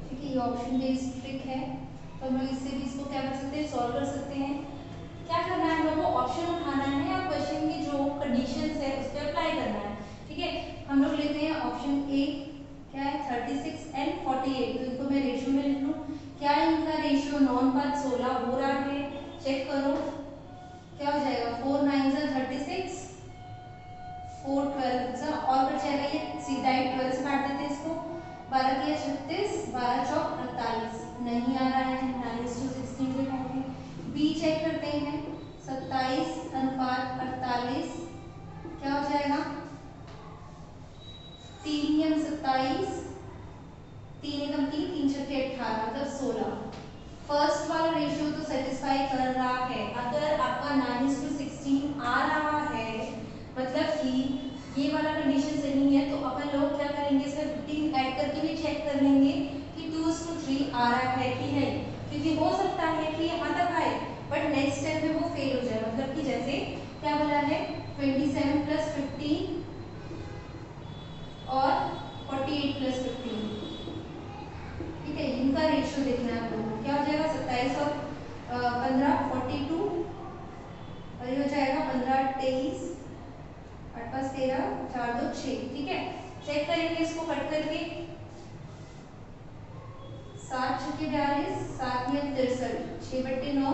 ठीक है, ये ऑप्शन बेस्ड ट्रिक है, तो हम लोग इससे भी इसको क्या कर सकते हैं, सॉल्व कर सकते हैं। क्या करना है, हम लोग को ऑप्शन उठाना है और क्वेश्चन की जो कंडीशंस है उस पर अप्लाई करना है। ठीक है, हम लोग लेते हैं ऑप्शन ए, क्या है 36 एंड 48, तो इनको मैं रेशियो में लिख लूँ। क्या इनका रेशियो 9:5 16 हो रहा है, चेक करो क्या हो जाएगा। 4 9 36, 4 12 और कट जाएगा, ये सीधा ही 12 से काट देते हैं इसको। 12 किया 36, 12 चौक 48, नहीं आ रहा है, 9:16 से काटेंगे। बी चेक करते हैं, 27:48 क्या हो जाएगा, 3 या 27, 3 एकम 3, 3 छक्के 18 मतलब 16। फर्स्ट वाला रेशियो तो सेटिस्फाई कर रहा है। अगर आपका 9:16 आ रहा है मतलब कि ये वाला कंडीशन सही है, तो अपन लोग क्या करेंगे, इसमें 15 ऐड करके भी चेक कर लेंगे कि 2:3 आ रहा है कि नहीं, क्योंकि हो सकता है कि यहाँ तक आए बट नेक्स्ट स्टेप में वो फेल हो जाए। मतलब कि जैसे क्या बोला है, 27 + 15 और 48 + 15, ठीक है, इनका रेशियो देखना है आप लोगों को। क्या हो जाएगा, 27 और 15 42, और ये हो जाएगा 15 23, 8 5 13, 4 2 6। ठीक है, चेक करेंगे इसको कट करके, 7 छक्के 42, 7 या 63, 6/9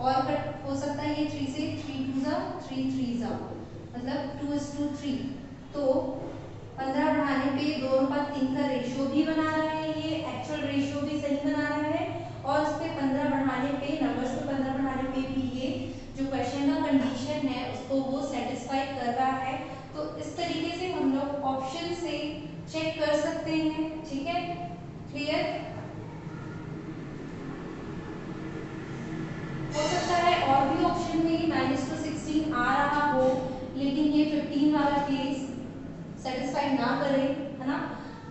और कट हो सकता है ये 3 से, 3 2 3 3 मतलब 2:3। तो 15 बढ़ाने पे 2:3 का रेशियो भी बना रहा है, ये एक्चुअल रेशियो भी सही बना रहा है, और उस पे 15 बढ़ाने पे, नंबर्स पे 15 बढ़ाने पे भी ये जो क्वेश्चन का कंडीशन है उसको वो सेटिस्फाई कर रहा है। तो इस तरीके से हम लोग ऑप्शन से चेक कर सकते हैं। ठीक है, क्लियर। हो सकता है और भी ऑप्शन में 9:16 आ रहा हो, लेकिन ये 15 वाला केस सेटिस्फाई ना करे, है ना।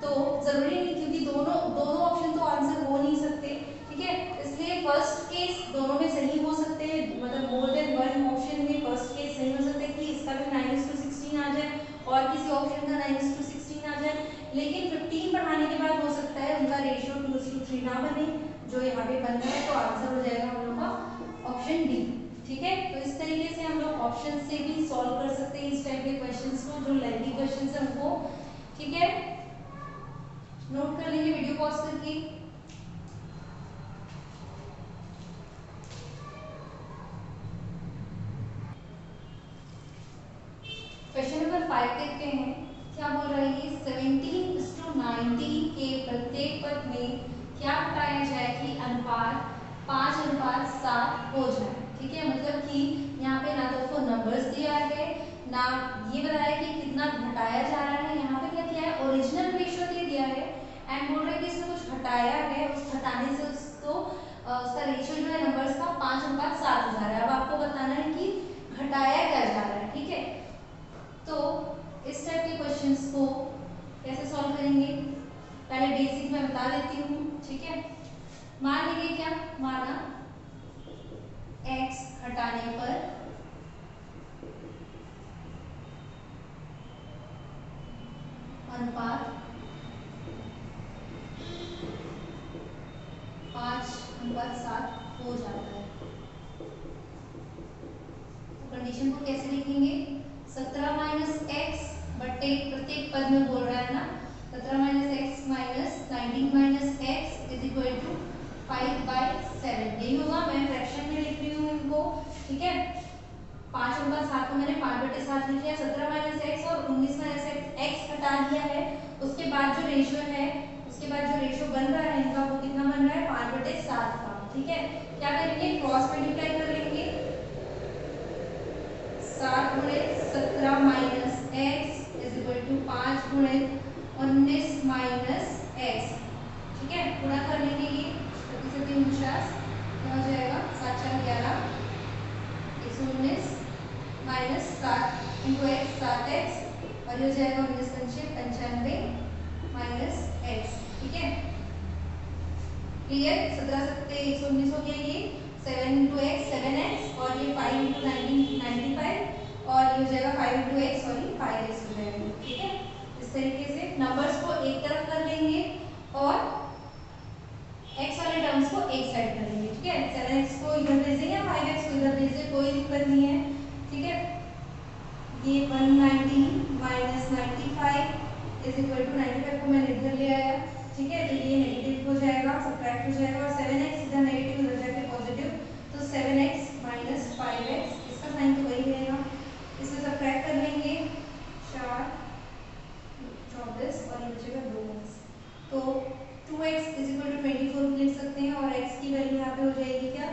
तो जरूरी नहीं, क्योंकि दोनों दोनों ऑप्शन तो आंसर हो नहीं सकते। ठीक है, इसलिए फर्स्ट केस दोनों में सही हो सकते हैं, मतलब मोर देन वन ऑप्शन में फर्स्ट केस सही हो सकते हैं कि इसका भी 9:16 आ जाए और किसी ऑप्शन का 9:16 आ जाए। लेकिन 15 बढ़ाने के बाद हो सकता है उनका रेशियो 2:3 ना बने, जो यहाँ पे बन रहा है, तो आंसर हो जाएगा हम लोग का ऑप्शन डी। ठीक है, तो इस तरीके से हम लोग ऑप्शन से भी सॉल्व कर सकते हैं इस टाइप के क्वेश्चंस को, जो लेंथी क्वेश्चंस है उनको। ठीक है, नोट कर लेंगे वीडियो पॉज करके। क्वेश्चन नंबर 5 देखते हैं, क्या बोल रहा है ये, 17:19 के प्रत्येक पद में क्या बताया जाए कि अनुपात 5:7 हो जाए। ठीक है, मतलब कि यहाँ पे ना तो उसको नंबर्स दिया है, ना ये बताया कि कितना घटाया जा रहा है। यहाँ पे क्या किया है, ओरिजिनल रेशियो दे दिया है एंड बोल रहा है कि इसमें कुछ घटाया है, उस घटाने से उसको उसका रेशियो जो है नंबर्स का 5:7 हो जा रहा है। अब आपको बताना है कि घटाया क्या जा रहा है। ठीक है, तो इस टाइप के क्वेश्चंस को कैसे सॉल्व करेंगे, पहले बेसिक मैं बता देती हूँ। ठीक है, मान लीजिए क्या, माना x घटाने पर अनुपात 5:7 हो जाता है, तो कंडीशन को कैसे लिखेंगे, 17 - x बटे प्रत्येक पद में बोल रहा है ना, 17 - x minus 19 - x is equal to 5/7। यही होगा, मैं फ्रैक्शन में लिख रही हूँ इनको। ठीक है, 5:7 को मैंने 5/7 लिख लिया, 17 - x और 19 - x हटा दिया है। उसके बाद जो रेशियो है, उसके बाद जो रेशियो बन रहा है इनका, वो कितना बन रहा है, 5/7 का। ठीक है, क्या करेंगे, क्रॉस मल्टीप्लाई कर लेंगे, 7 × 17 - x is equal to 5 × 19 - x। ठीक है, गुणा कर लेंगे, ये 37 क्या हो जाएगा, 7 4 11, 119 माइनस 7 × x 7x, और ये हो जाएगा 19 × 95 माइनस x। ठीक है, क्लियर। 17 7 119 हो गया, ये 7 × x 7x, और ये 5 × 19 95, और ये हो जाएगा 5 × x, सॉरी 5x हो जाएगा। ठीक है, इस तरीके से नंबर्स को एक तरफ कर लेंगे और x वाले टर्म्स को एक साइड कर लेंगे। इज इक्वल टू 95 को मैंने इधर ले आया, ठीक है, तो ये नेगेटिव हो जाएगा, सब्ट्रैक्ट हो जाएगा और 7x इधर नेगेटिव उधर जाके पॉजिटिव, तो 7x माइनस 5x, इसका साइन तो वही रहेगा, इसमें सब्ट्रैक्ट कर लेंगे 4 24 और ये बचेगा 2x, तो 2x इज इक्वल टू 24 लिख सकते हैं और x की वैल्यू यहाँ पे हो जाएगी क्या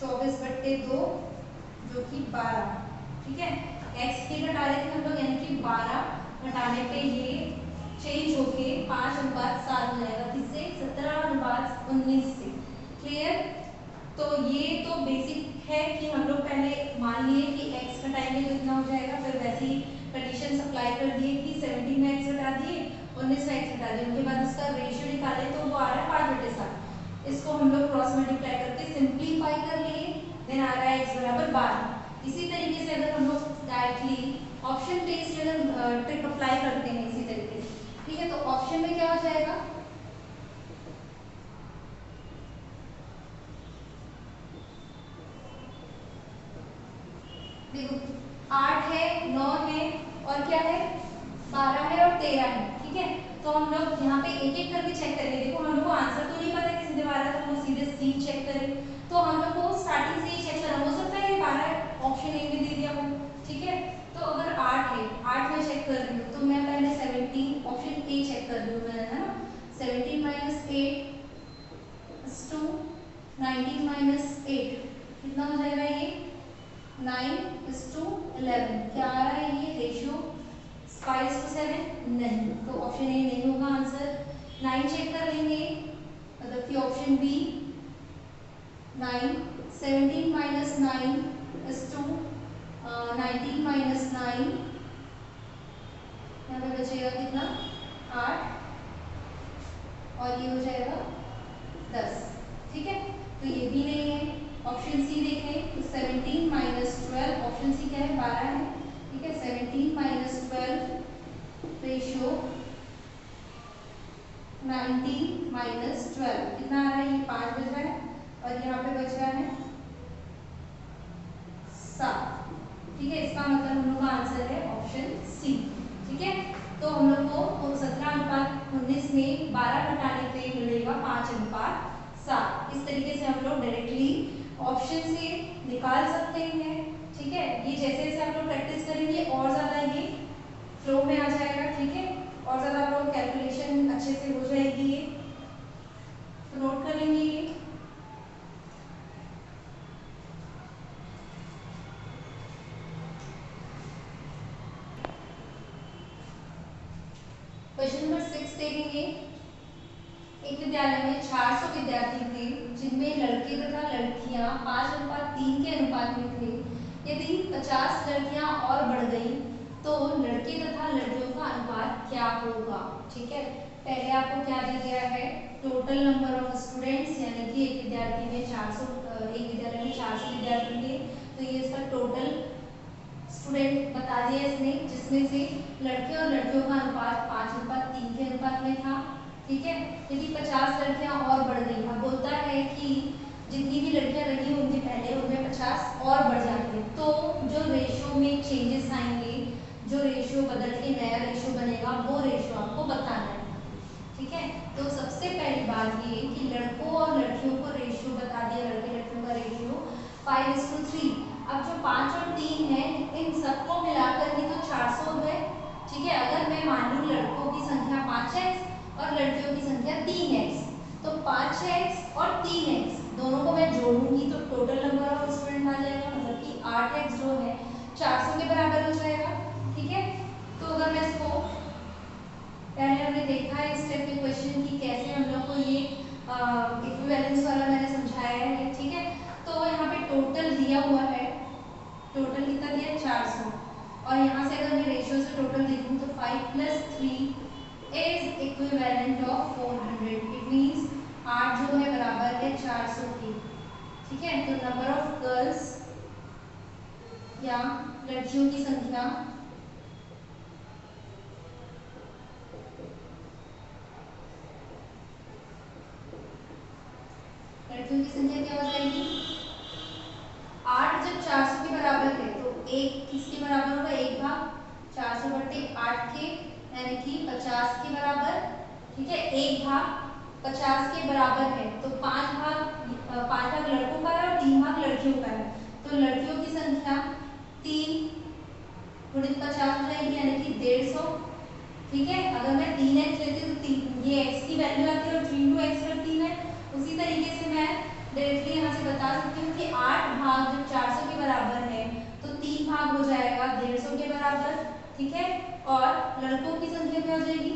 24/2 जो कि 12, ठीक है, x की घटा रहे थे हम लोग यानी कि 12 घटाने पे ये चेंज होके 5:7 हो जाएगा, किससे 17:19 से, क्लियर। तो ये तो बेसिक है कि हम लोग पहले मान लिए कि x घटाएंगे तो इतना हो जाएगा, फिर वैसे ही कंडीशन अप्लाई कर दिए कि 17 में x घटा दिए 19 में x घटा दिए, उनके बाद इसका रेशियो निकाले तो वो आ रहा है 5/7, इसको हम लोग क्रॉस मल्टीप्लाई करके सिंप्लीफाई कर लिए, देन आ रहा है x बराबर 12। इसी तरीके से अगर हम लोग डायरेक्टली ऑप्शन बेस्ड अगर ट्रिक अप्लाई करते हैं इसी तरीके से, ठीक है, तो ऑप्शन में क्या हो जाएगा, देखो 8 है 9 है और क्या है 12 है और 13 है, ठीक है, तो हम लोग यहाँ पे एक एक करके चेक करेंगे, देखो हम लोग को आंसर तो नहीं पता कि सीधे 12 तो हम लोग सीधे सी चेक करें, तो हम लोग को स्टार्टिंग से ही चेक करना, हो सकता है ये 12 ऑप्शन ए में दे दिया हो, ठीक है, तो अगर 8 है 8 में चेक कर रही हूँ तो मैं पहले 17 ऑप्शन ए चेक कर रही हूँ मैं, है ना, 17 माइनस 8 इज टू 19 माइनस 8 कितना हो जाएगा ये 9:11, क्या आ रहा है ये रेशियो 5:7 नहीं, तो ऑप्शन ए नहीं होगा आंसर। 9 चेक कर लेंगे, मतलब कि option b 9, 17 minus 9 is to 19 minus 9, यहाँ पे बचेगा कितना 8 और ये हो जाएगा 10, ठीक है, तो ये भी नहीं है। ऑप्शन सी देखें तो 17 माइनस 12, ऑप्शन सी क्या है 12 है, ठीक है, 17 माइनस 12 रेशियो 19 माइनस 12 कितना आ रहा है, ये 5 बच रहा है और यहाँ पे बच रहा है 7, ठीक है, इसका मतलब हम लोग का आंसर है ऑप्शन सी, ठीक है, तो हम लोग को 17:19 में 12 घटाने पे मिलेगा 5:7, इस तरीके से हम लोग डायरेक्टली ऑप्शन से निकाल सकते हैं, ठीक है, ये जैसे जैसे आप लोग प्रैक्टिस करेंगे और ज़्यादा ये फ्लो में आ जाएगा, ठीक है, और ज़्यादा आप लोग कैलकुलेशन अच्छे से हो जाएगी, ये तो नोट कर लेंगे ये। क्वेश्चन नंबर 6 देखेंगे, एक विद्यालय में 400 विद्यार्थी थे जिनमें लड़के तथा लड़कियां 5:3 के अनुपात में थे, यदि 50 लड़कियां और बढ़ गई तो लड़के तथा लड़कियों का अनुपात क्या होगा, ठीक है, पहले आपको क्या दिया गया है टोटल नंबर ऑफ स्टूडेंट्स, यानी कि एक विद्यालय में 400 विद्यार्थी थे, तो ये इसका टोटल स्टूडेंट बता दिया इसने, जिसमें से लड़के और लड़कियों का अनुपात 5:3 के अनुपात में था, ठीक है, यदि 50 लड़कियां और बढ़ गई, अब बोलता है कि जितनी भी लड़कियां रही होंगी पहले उनमें 50 और बढ़ जाते, तो जो रेशियो में चेंजेस आएंगे, जो रेशियो बदल के नया रेशियो बनेगा वो रेशियो आपको बताना है, ठीक है, तो सबसे पहली बात ये कि लड़कों और लड़कियों को रेशियो बता दिया, लड़के लड़कियों का रेशियो 5:3, अब जो 5 और 3 है इन सबको मिलाकर ही तो 400 है, ठीक है, अगर मैं मान लूँ लड़कों की संख्या 5x और लड़कियों की संख्या 3x, तो 5x और 3x दोनों को मैं जोड़ूंगी तो टोटल नंबर ऑफ स्टूडेंट आ जाएगा, मतलब कि 8x जो है 400 के बराबर हो जाएगा, ठीक है, तो अगर मैं इसको पहले हमने देखा है इस टाइप के क्वेश्चन की कैसे हम लोग को ये इक्विवेलेंस वाला मैंने समझाया है, ठीक है, तो यहाँ पे टोटल दिया हुआ है, टोटल कितना दिया है 400 और यहाँ से अगर मैं रेशियो से टोटल देखूँ तो 5 + 3 is equivalent of 400, it means 8 जो है बराबर है 400 के, ठीक है, तो नंबर ऑफ गर्ल्स या लड़कियों की संख्या लड़कियों की संख्या क्या हो जाएगी 8 जब 400 के बराबर है तो 1 किसके बराबर होगा 1/400/8 के, यानी कि 50 ठीक है, 1/50 के बराबर है, तो 5 भाग लड़कों का है और 3 भाग लड़कियों का है। तो लड़कियों की संख्या 3 गुणित 50 हो जाएगी, यानी कि 150। ठीक है, अगर मैं 3x लेती हूँ तो ये x की वैल्यू आती है और 3x/3 है। उसी तरीके से मैं डायरेक्टली यहाँ से बता सकती हूँ कि 8 भाग जब 400 के बराबर है तो 3 भाग हो जाएगा 150 के बराबर। ठीक है, और लड़कों की संख्या क्या हो जाएगी,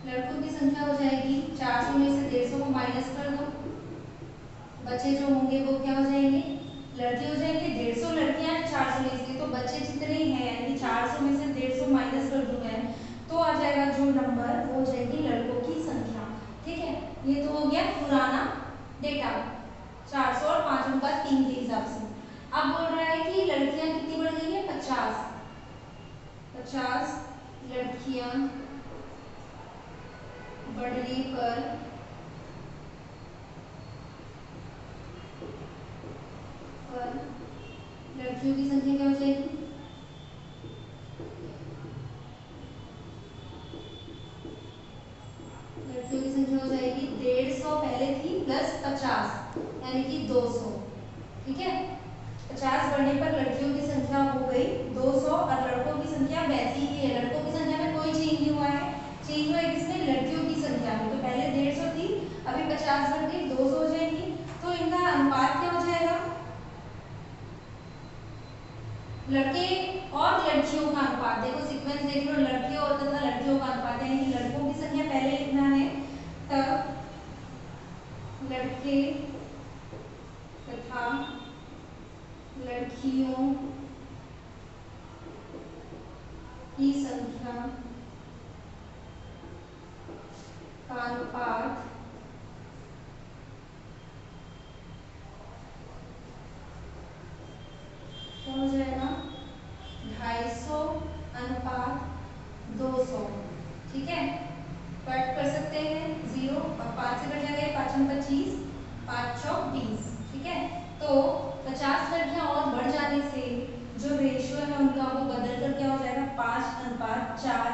लड़कों की संख्या हो जाएगी 400 में से 150 को माइनस कर दो, बच्चे जो होंगे वो क्या हो जाएंगे, लड़के हो जाएंगे। 150 लड़कियां 400 में से, तो बच्चे जितने हैं यानी 400 में से 150 माइनस कर दूं मैं, तो आ जाएगा जो नंबर वो हो जाएगी लड़कों की संख्या। ठीक है, ये तो हो गया पुराना डेटा 400 और 5/3 के हिसाब से। अब बोल रहा है कि लड़कियां कितनी बढ़ गई है, 50 लड़कियां बढ़ने पर लड़कियों की संख्या क्या हो जाएगी, लड़कियों की संख्या हो जाएगी 150 पहले थी प्लस 50 यानी कि 200। ठीक है, 50 बढ़ने पर लड़कियों की संख्या हो गई 200 और लड़कों की संख्या वैसी ही है। लड़कों की संख्या में कोई चेंज नहीं हुआ है, चेंज हुआ है किसमें, लड़कियों की संख्या में। तो पहले 150 थी, अभी 50 बढ़ गई 200 हो जाएगी। तो इनका अनुपात क्या हो जाएगा, लड़के और लड़कियों का अनुपात, देखो सीक्वेंस देख लो, लड़के और तथा लड़कियों का अनुपात है, यानी लड़कों की संख्या पहले लिखना है, तब लड़के तथा लड़कियों की संख्या का अनुपात क्या हो जाएगा, 250/200। ठीक है, कट कर सकते हैं 0 और 5 से कट जाएगा, 5×25 5×4 20। ठीक है, तो 50 लड़कियां और बढ़ जाने से जो रेशियो है उनका वो बदल कर क्या हो जाएगा, 5/4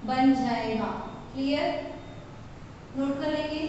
बन जाएगा। क्लियर, नोट कर लेंगे।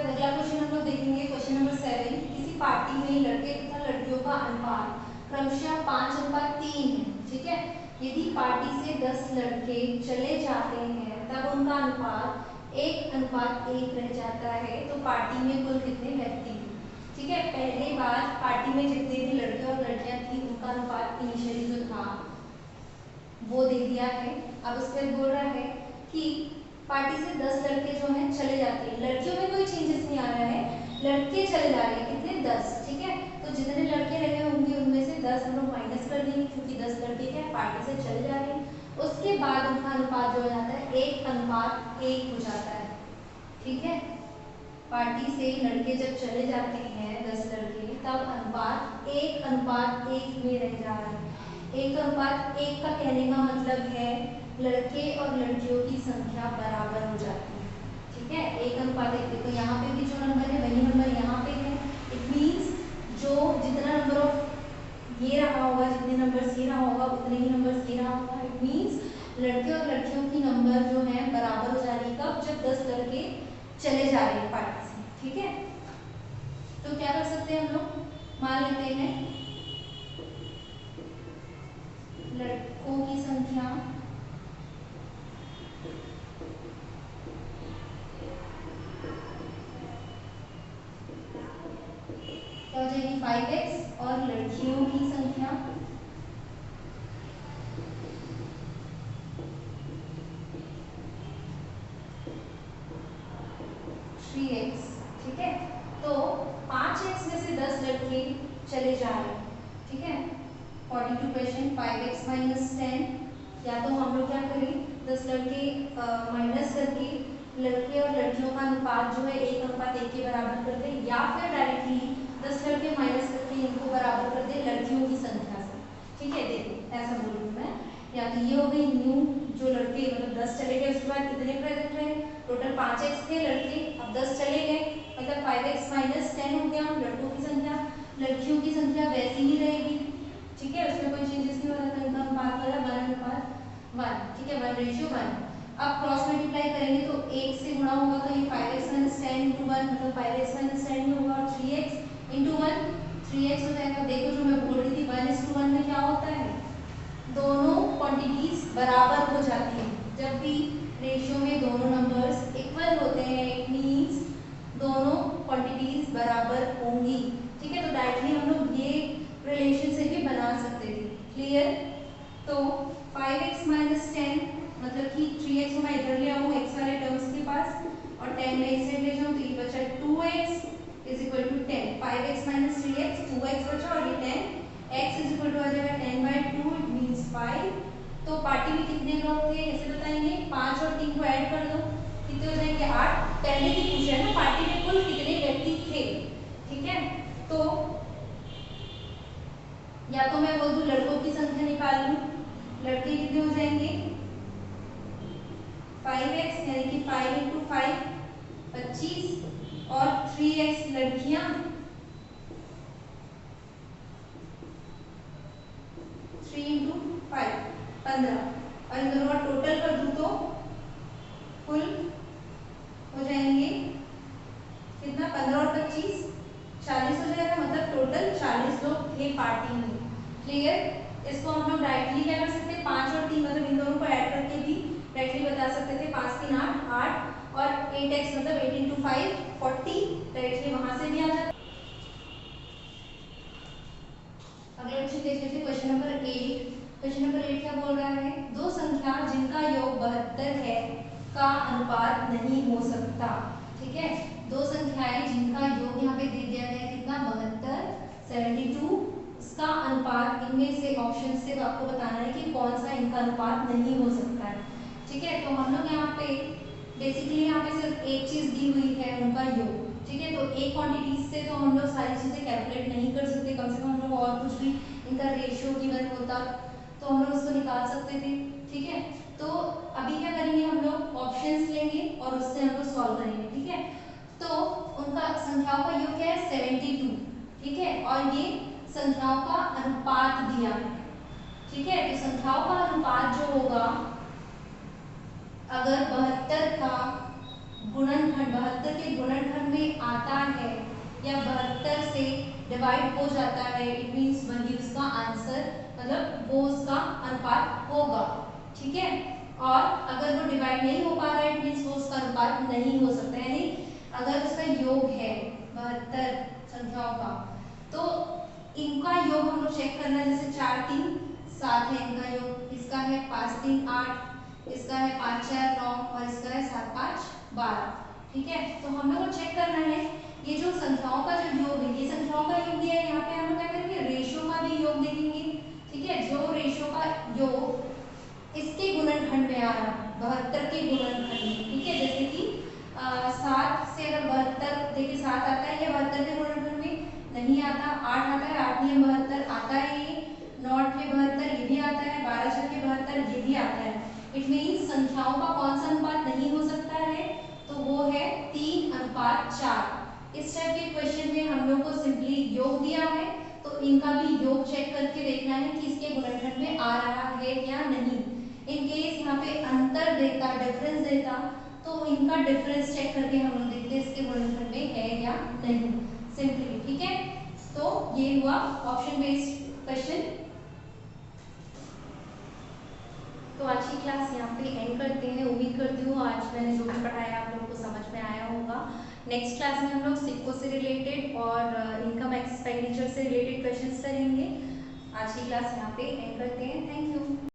अगला क्वेश्चन हम लोग देखेंगे, क्वेश्चन नंबर 7। किसी पार्टी में लड़के तथा लड़कियों का अनुपात क्रमशः 5/3 है। ठीक है, यदि पार्टी से 10 लड़के चले जाते हैं तब उनका अनुपात 1/1 रह जाता है, तो पार्टी में कुल कितने व्यक्ति। ठीक है, पहले बार पार्टी में जितने भी लड़के और लड़कियां थी उनका अनुपात इनिशियली जो था वो दे दिया है। अब उसके बाद बोल रहा है कि पार्टी से 10 लड़के जो हैं चले जाते हैं, लड़कियों में कोई चेंजेस नहीं आ रहा है, लड़के चले जा रहे हैं, कितने 10। ठीक है, तो जितने लड़के रहे होंगे उनमें से 10 हम लोग माइनस कर देंगे, क्योंकि 10 लड़के क्या पार्टी से चले जा रहे हैं। उसके बाद उनका अनुपात जो हो जाता है 1/1 हो जाता है। ठीक है, पार्टी से लड़के जब चले जाते हैं 10 लड़के, तब अनुपात 1/1 में रह जा रहा है। 1/1 का कहने का मतलब है लड़के और लड़कियों की संख्या बराबर हो जाती है। ठीक है, 1/1। देखो यहाँ पे भी जो नंबर है वही नंबर यहाँ पे है। इट मीन्स जो जितना नंबर ऑफ ये रहा होगा, जितने नंबर ये रहा होगा उतने ही नंबर ये रहा होगा। इट मीन्स लड़के और लड़कियों की नंबर जो है बराबर हो जा रही है, कब, जब 10 लड़के चले जा रहे हैं पार्टी से। ठीक है, तो क्या कर सकते हैं हम लोग, मान लेते हैं लड़कों की संख्या क्या हो जाएगी 5x और लड़कियों की संख्या 3x। ठीक है, तो 5x में से 10 लड़के चले जा रहे हैं। ठीक है, 42 5x - 10, या तो हम लोग क्या करें 10 लड़के माइनस करके लड़के और लड़कियों का अनुपात जो है 1/1 के बराबर कर दें, या फिर डायरेक्टली 10 लड़के माइनस करके इनको बराबर कर दें लड़कियों की संख्या से। ठीक है, देखो ऐसा बोलूँ मैं, या तो ये हो गई न्यू जो लड़के मतलब 10 चले गए उसके बाद कितने प्रेजेंट रहे, टोटल 5x थे लड़के, अब 10 चले गए मतलब 5x माइनस 10 हो गया लड़कों की संख्या, लड़कियों की संख्या वैसी ही रहेगी। ठीक है, उसमें कोई चेंजेस नहीं हो रहा था, इनका अनुपात वाला 1:1, ठीक है 1:1। अब क्रॉस मल्टीप्लाई करेंगे तो 1 से गुणा होगा तो ये 5x माइनस 10 इंटू 1 मतलब 5x माइनस 10 ही होगा, और 3x इंटू 1 3x हो जाएगा। देखो जो मैं बोल रही थी 1:1 में क्या होता है, दोनों क्वांटिटीज बराबर हो जाती हैं। जब भी रेशियो में दोनों नंबर्स इक्वल होते हैं इट मींस दोनों क्वांटिटीज बराबर होंगी। ठीक है, तो डायरेक्टली हम लोग ये रिलेशन से भी बना सकते थे। क्लियर? तो 5x माइनस 10 मतलब कि 3x को मैं इधर ले आऊँ x वाले टर्म्स के पास और 10 में इस साइड ले जाऊँ तो ये बचा 2x is equal to 10। 5x minus 3x 2x बचा और ये 10 x इज इक्वल टू आ जाएगा 10/2 इट मींस 5। तो पार्टी में कितने लोग थे ऐसे बताएंगे, 5 और 3 को ऐड कर दो कितने हो जाएंगे 8। पहले ही पूछा है ना पार्टी में कुल कितने व्यक्ति थे। ठीक है, तो या तो मैं बोल दूं लड़कों की संख्या निकाल लूं, लड़के कितने हो जाएंगे 5x यानी कि 5 इंटू 5 25 और 3x लड़कियां 3 इंटू 5 15 और इन दोनों का टोटल कर दूं तो कुल हो जाएंगे कितना 15 और 25 40 हो जाएगा, मतलब टोटल 40 लोग थे पार्टी में। क्लियर? इसको हम लोग डायरेक्टली क्या कर सकते हैं 5 और 3 मतलब इन दोनों को ऐड करके भी डायरेक्टली बता सकते थे 5 3 8 और 8x मतलब 8 इंटू 5 40 डायरेक्टली वहां से भी आ जाता। अगला क्वेश्चन देख लेते हैं क्वेश्चन नंबर 8। क्वेश्चन नंबर 8 क्या बोल रहा है, दो संख्या जिनका योग 72 है का अनुपात नहीं हो सकता। ठीक है, दो संख्याएं जिनका योग यहाँ पे दे दिया गया है कितना 72 72, इसका अनुपात इनमें से ऑप्शन से तो आपको बताना है कि कौन सा इनका अनुपात नहीं हो सकता है। ठीक है, तो हम लोग यहाँ पे बेसिकली यहाँ पे सिर्फ एक चीज दी हुई है उनका योग। ठीक है, तो एक क्वांटिटी से तो हम लोग सारी चीजें कैलकुलेट नहीं कर सकते, कम से कम हम लोग और कुछ भी इनका रेशियो गिवन होता तो हम लोग उसको निकाल सकते थे। ठीक है, तो अभी क्या करेंगे हम लोग ऑप्शंस लेंगे और उससे हम लोग सॉल्व करेंगे। ठीक है, तो उनका संख्याओं का योग क्या है 72। ठीक है, और ये संख्याओं का अनुपात दिया है। ठीक है, तो संख्याओं का अनुपात जो होगा अगर 72 का गुणनखंड 72 के गुणनखंड में आता है या 72 से डिवाइड हो जाता है इट मींस वही उसका आंसर मतलब वो उसका अनुपात होगा। ठीक है, और अगर वो डिवाइड नहीं हो पा रहा है इट मींस वो उसका अनुपात नहीं हो सकता। यानी अगर उसका योग है 72 संख्याओं का तो इनका योग हम लोग चेक करना है, जैसे 4 3 7 है इनका योग, इसका है 5 3 8, इसका है 5 4 9 और इसका है 7 5 12। ठीक है, तो हम लोग को चेक करना है ये जो संख्याओं का जो योग है ये संख्याओं का योग दिया है, यहाँ पे हम लोग क्या करेंगे रेशियो का भी योग देखेंगे। ठीक है, जो रेशियो का योग इसके गुणनखंड में आ रहा 72 के गुणनखंड में। ठीक है, जैसे कि 7 से अगर 72 देखिए 7 आता है ये 72 के गुणनखंड में नहीं आता, 8 आता है 8 में 72 आता है, ये 9 में 72 ये भी आता है, 12 6 के 72 ये भी आता है। इट मींस संख्याओं का कौन सा अनुपात नहीं हो सकता है, तो वो है 3:4। इस टाइप के क्वेश्चन में हम लोग को सिंपली योग दिया है तो इनका भी योग चेक करके देखना है कि इसके गुणनखंड में आ रहा है या नहीं। इन केस यहाँ पे अंतर देता डिफरेंस देता तो इनका डिफरेंस चेक करके हम लोग देखते हैं इसके गुणनखंड में है या नहीं सिंपली। ठीक है, तो ये हुआ ऑप्शन बेस्ड क्वेश्चन। तो आज की क्लास यहाँ पे एंड करते हैं। उम्मीद करती हूँ आज मैंने जो भी पढ़ाया आप लोगों को समझ में आया होगा। नेक्स्ट क्लास में हम लोग सिक्को से रिलेटेड और इनकम एक्सपेंडिचर से रिलेटेड क्वेश्चंस करेंगे। आज की क्लास यहाँ पे एंड करते हैं। Thank you.